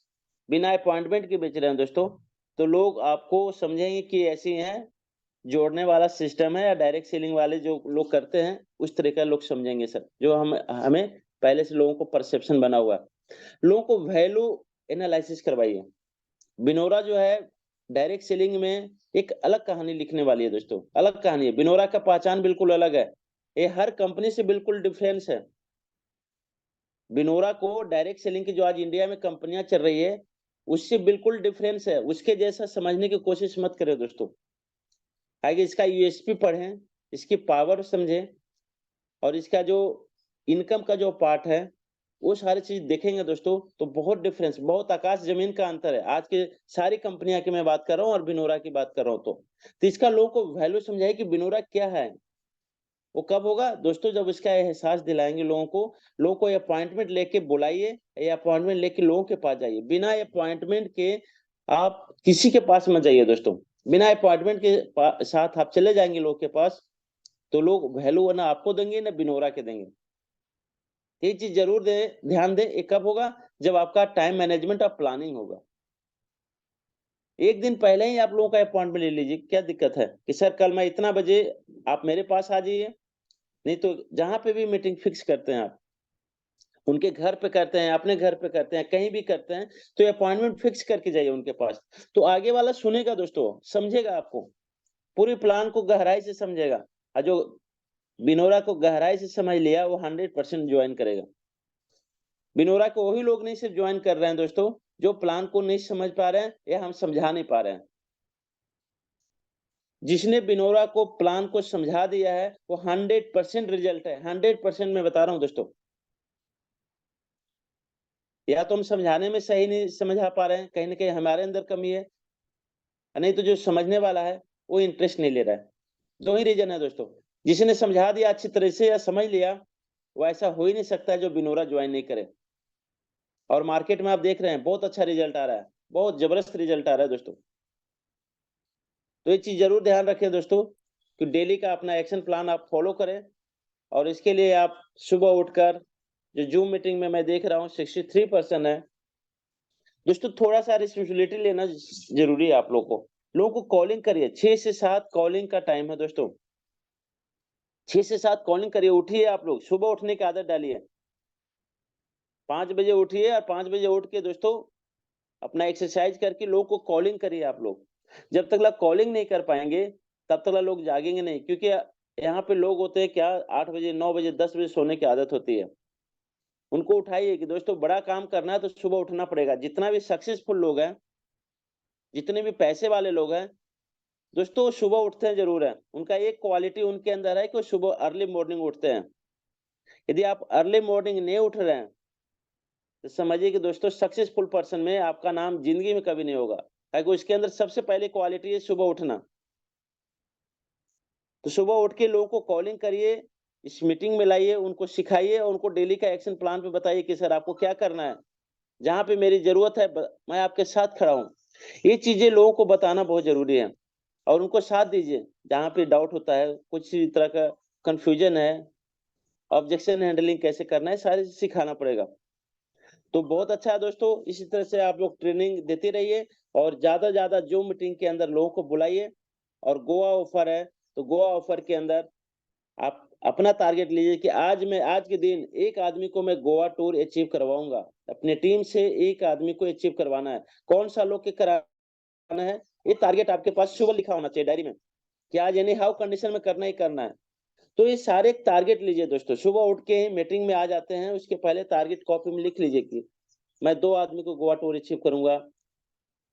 बिना अपॉइंटमेंट के बेच रहे हैं दोस्तों, तो लोग आपको समझेंगे कि ऐसी है, जोड़ने वाला सिस्टम है या डायरेक्ट सेलिंग वाले जो लोग करते हैं उस तरह का लोग समझेंगे सर, जो हमें पहले से लोगों को परसेप्शन बना हुआ है। लोगों को वैल्यू एनालिसिस करवाइए। बिनोरा जो है डायरेक्ट सेलिंग में एक अलग कहानी लिखने वाली है दोस्तों, अलग कहानी है। बिनोरा का पहचान बिल्कुल अलग है, ये हर कंपनी से बिल्कुल डिफरेंस है। बिनोरा को डायरेक्ट सेलिंग की जो आज इंडिया में कंपनियां चल रही है उससे बिल्कुल डिफरेंस है। उसके जैसा समझने की कोशिश मत करें दोस्तों, आगे इसका यूएसपी पढ़ें, इसकी पावर समझें और इसका जो इनकम का जो पार्ट है वो सारी चीज देखेंगे दोस्तों, तो बहुत डिफरेंस, बहुत आकाश जमीन का अंतर है। आज के सारी कंपनियां की मैं बात कर रहा हूँ और बिनोरा की बात कर रहा हूँ, तो इसका लोगों को वैल्यू समझाए कि बिनोरा क्या है। वो कब होगा दोस्तों, जब इसका एहसास दिलाएंगे लोगों को। लोगों को अपॉइंटमेंट लेके बुलाइए या अपॉइंटमेंट लेके लोगों के पास जाइए। बिना अपॉइंटमेंट के आप किसी के पास मत जाइए दोस्तों। बिना अपॉइंटमेंट के साथ आप चले जाएंगे लोग के पास, तो लोग वैल्यू ना आपको देंगे ना बिनोरा के देंगे। ये चीज जरूर ध्यान दें। ये कब होगा, जब आपका टाइम मैनेजमेंट और प्लानिंग होगा। एक दिन पहले ही आप लोगों का अपॉइंटमेंट ले लीजिए, क्या दिक्कत है कि सर कल मैं इतना बजे आप मेरे पास आ जाइए। नहीं तो जहां पे भी मीटिंग फिक्स करते हैं आप, उनके घर पे करते हैं, अपने घर पे करते हैं, कहीं भी करते हैं, तो अपॉइंटमेंट फिक्स करके जाइए उनके पास। तो आगे वाला सुनेगा दोस्तों, समझेगा आपको, पूरी प्लान को गहराई से समझेगा। और जो बिनोरा को गहराई से समझ लिया वो 100% ज्वाइन करेगा। बिनोरा को वही लोग नहीं सिर्फ ज्वाइन कर रहे हैं दोस्तों जो प्लान को नहीं समझ पा रहे हैं या हम समझा नहीं पा रहे हैं। जिसने बिनोरा को प्लान को समझा दिया है वो 100% रिजल्ट है, 100% मैं बता रहा हूं दोस्तों। या तो हम समझाने में सही नहीं समझा पा रहे हैं, कहीं ना कहीं हमारे अंदर कमी है, नहीं तो जो समझने वाला है वो इंटरेस्ट नहीं ले रहा है। दो ही रीजन है दोस्तों, जिसने समझा दिया अच्छी तरह से या समझ लिया, वो ऐसा हो ही नहीं सकता है जो बिनोरा ज्वाइन नहीं करे। और मार्केट में आप देख रहे हैं बहुत अच्छा रिजल्ट आ रहा है, बहुत जबरदस्त रिजल्ट आ रहा है दोस्तों। तो ये चीज जरूर ध्यान रखें दोस्तों कि डेली का अपना एक्शन प्लान आप फॉलो करें। और इसके लिए आप सुबह उठकर, जो जूम मीटिंग में मैं देख रहा हूँ 63% है दोस्तों, थोड़ा सा रिस्पॉन्सिबिलिटी लेना जरूरी है आप लोगों को। लोगों को कॉलिंग करिए, 6 से 7 कॉलिंग का टाइम है दोस्तों। 6 से 7 कॉलिंग करिए। उठिए, आप लोग सुबह उठने की आदत डालिए। 5 बजे उठिए और 5 बजे उठ के दोस्तों अपना एक्सरसाइज करके लोगों को कॉलिंग करिए आप लोग। जब तक कॉलिंग नहीं कर पाएंगे तब तक लोग जागेंगे नहीं, क्योंकि यहाँ पे लोग होते हैं क्या 8 बजे 9 बजे 10 बजे सोने की आदत होती है। उनको उठाइए कि दोस्तों बड़ा काम करना है तो सुबह उठना पड़ेगा। जितना भी सक्सेसफुल लोग हैं, जितने भी पैसे वाले लोग हैं दोस्तों, वो सुबह उठते हैं जरूर है। उनका एक क्वालिटी उनके अंदर है कि वो सुबह अर्ली मॉर्निंग उठते हैं। यदि आप अर्ली मॉर्निंग नहीं उठ रहे हैं तो समझिए कि दोस्तों सक्सेसफुल पर्सन में आपका नाम जिंदगी में कभी नहीं होगा, क्योंकि उसके अंदर सबसे पहले क्वालिटी है सुबह उठना। तो सुबह उठ के लोगों को कॉलिंग करिए, इस मीटिंग में लाइए, उनको सिखाइए और उनको डेली का एक्शन प्लान पे बताइए कि सर आपको क्या करना है, जहां पे मेरी जरूरत है मैं आपके साथ खड़ा हूं। ये चीजें लोगों को बताना बहुत जरूरी है और उनको साथ दीजिए। जहां पे डाउट होता है, कुछ तरह का कंफ्यूजन है, ऑब्जेक्शन हैंडलिंग कैसे करना है, सारे सिखाना पड़ेगा। तो बहुत अच्छा है दोस्तों, इसी तरह से आप लोग ट्रेनिंग देते रहिए और ज्यादा जो मीटिंग के अंदर लोगों को बुलाइए। और गोवा ऑफर है, तो गोवा ऑफर के अंदर आप अपना टारगेट लीजिए कि आज के दिन एक आदमी को मैं गोवा टूर अचीव करवाऊंगा। अपने टीम से एक आदमी को अचीव करवाना है। कौन सा लोग के कराना है, ये टारगेट आपके पास सुबह लिखा होना चाहिए डायरी में कि आज एनी हाउ कंडीशन में करना ही करना है। तो ये सारे टारगेट लीजिए दोस्तों, सुबह उठ के मीटिंग में आ जाते हैं, उसके पहले टारगेट कॉपी में लिख लीजिए कि मैं 2 आदमी को गोवा टूर अचीव करूंगा,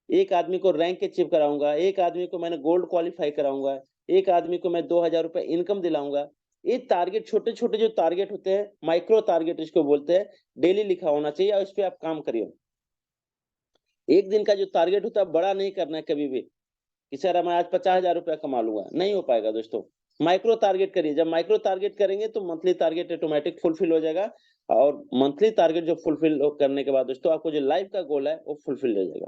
1 आदमी को रैंक अचीव कराऊंगा, 1 आदमी को मैंने गोल्ड क्वालीफाई कराऊंगा, 1 आदमी को मैं 2000 रुपए इनकम दिलाऊंगा। ये टारगेट छोटे-छोटे जो टारगेट होते हैं, माइक्रो टारगेट इसको बोलते हैं, डेली लिखा होना चाहिए और इस पे आप काम करिए। एक दिन का जो टारगेट होता है बड़ा नहीं करना है कभी भी कि सर मैं आज 50,000 रुपया कमा लूंगा, नहीं हो पाएगा दोस्तों। माइक्रो टारगेट करिए, जब माइक्रो टारगेट करेंगे तो मंथली टारगेट ऑटोमेटिक फुलफिल हो जाएगा और मंथली टारगेट जो फुलफिल करने के बाद दोस्तों आपको जो लाइफ का गोल है वो फुलफिल हो जाएगा।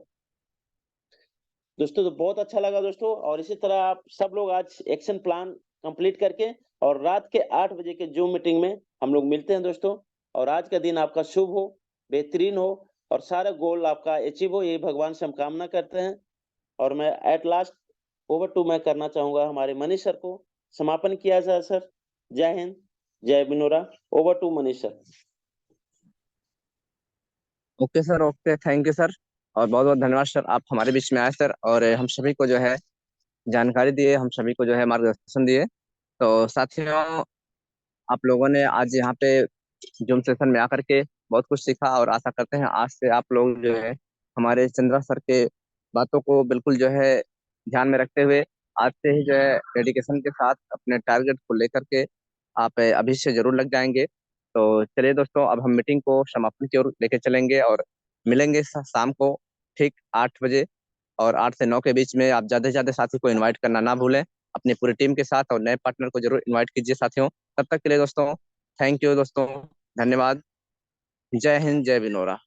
दोस्तों तो बहुत अच्छा लगा दोस्तों, और इसी तरह आप सब लोग आज एक्शन प्लान कंप्लीट करके और रात के 8 बजे के जूम मीटिंग में हम लोग मिलते हैं दोस्तों। और आज का दिन आपका शुभ हो, बेहतरीन हो और सारा गोल आपका अचीव हो, ये भगवान से हम कामना करते हैं। और मैं एट लास्ट ओवर टू मैं करना चाहूंगा हमारे मनीष सर को, समापन किया जाए सर। जय हिंद, जय Vinora. Over to Manish sir. Okay sir, okay, thank you sir, और बहुत बहुत धन्यवाद सर, आप हमारे बीच में आए सर और हम सभी को जो है जानकारी दिए, हम सभी को जो है मार्गदर्शन दिए। तो साथियों, आप लोगों ने आज यहाँ पे जूम सेशन में आकर के बहुत कुछ सीखा और आशा करते हैं आज से आप लोग जो है हमारे चंद्रा सर के बातों को बिल्कुल जो है ध्यान में रखते हुए आज से ही जो है डेडिकेशन के साथ अपने टारगेट को लेकर के आप अभी से जरूर लग जाएंगे। तो चलिए दोस्तों, अब हम मीटिंग को समापन की ओर लेके चलेंगे और मिलेंगे शाम को ठीक 8 बजे, और 8 से 9 के बीच में आप ज्यादा से ज्यादा साथी को इनवाइट करना ना भूलें अपनी पूरी टीम के साथ, और नए पार्टनर को जरूर इनवाइट कीजिए साथियों। तब तक के लिए दोस्तों, थैंक यू दोस्तों, धन्यवाद। जय हिंद, जय बिनोरा।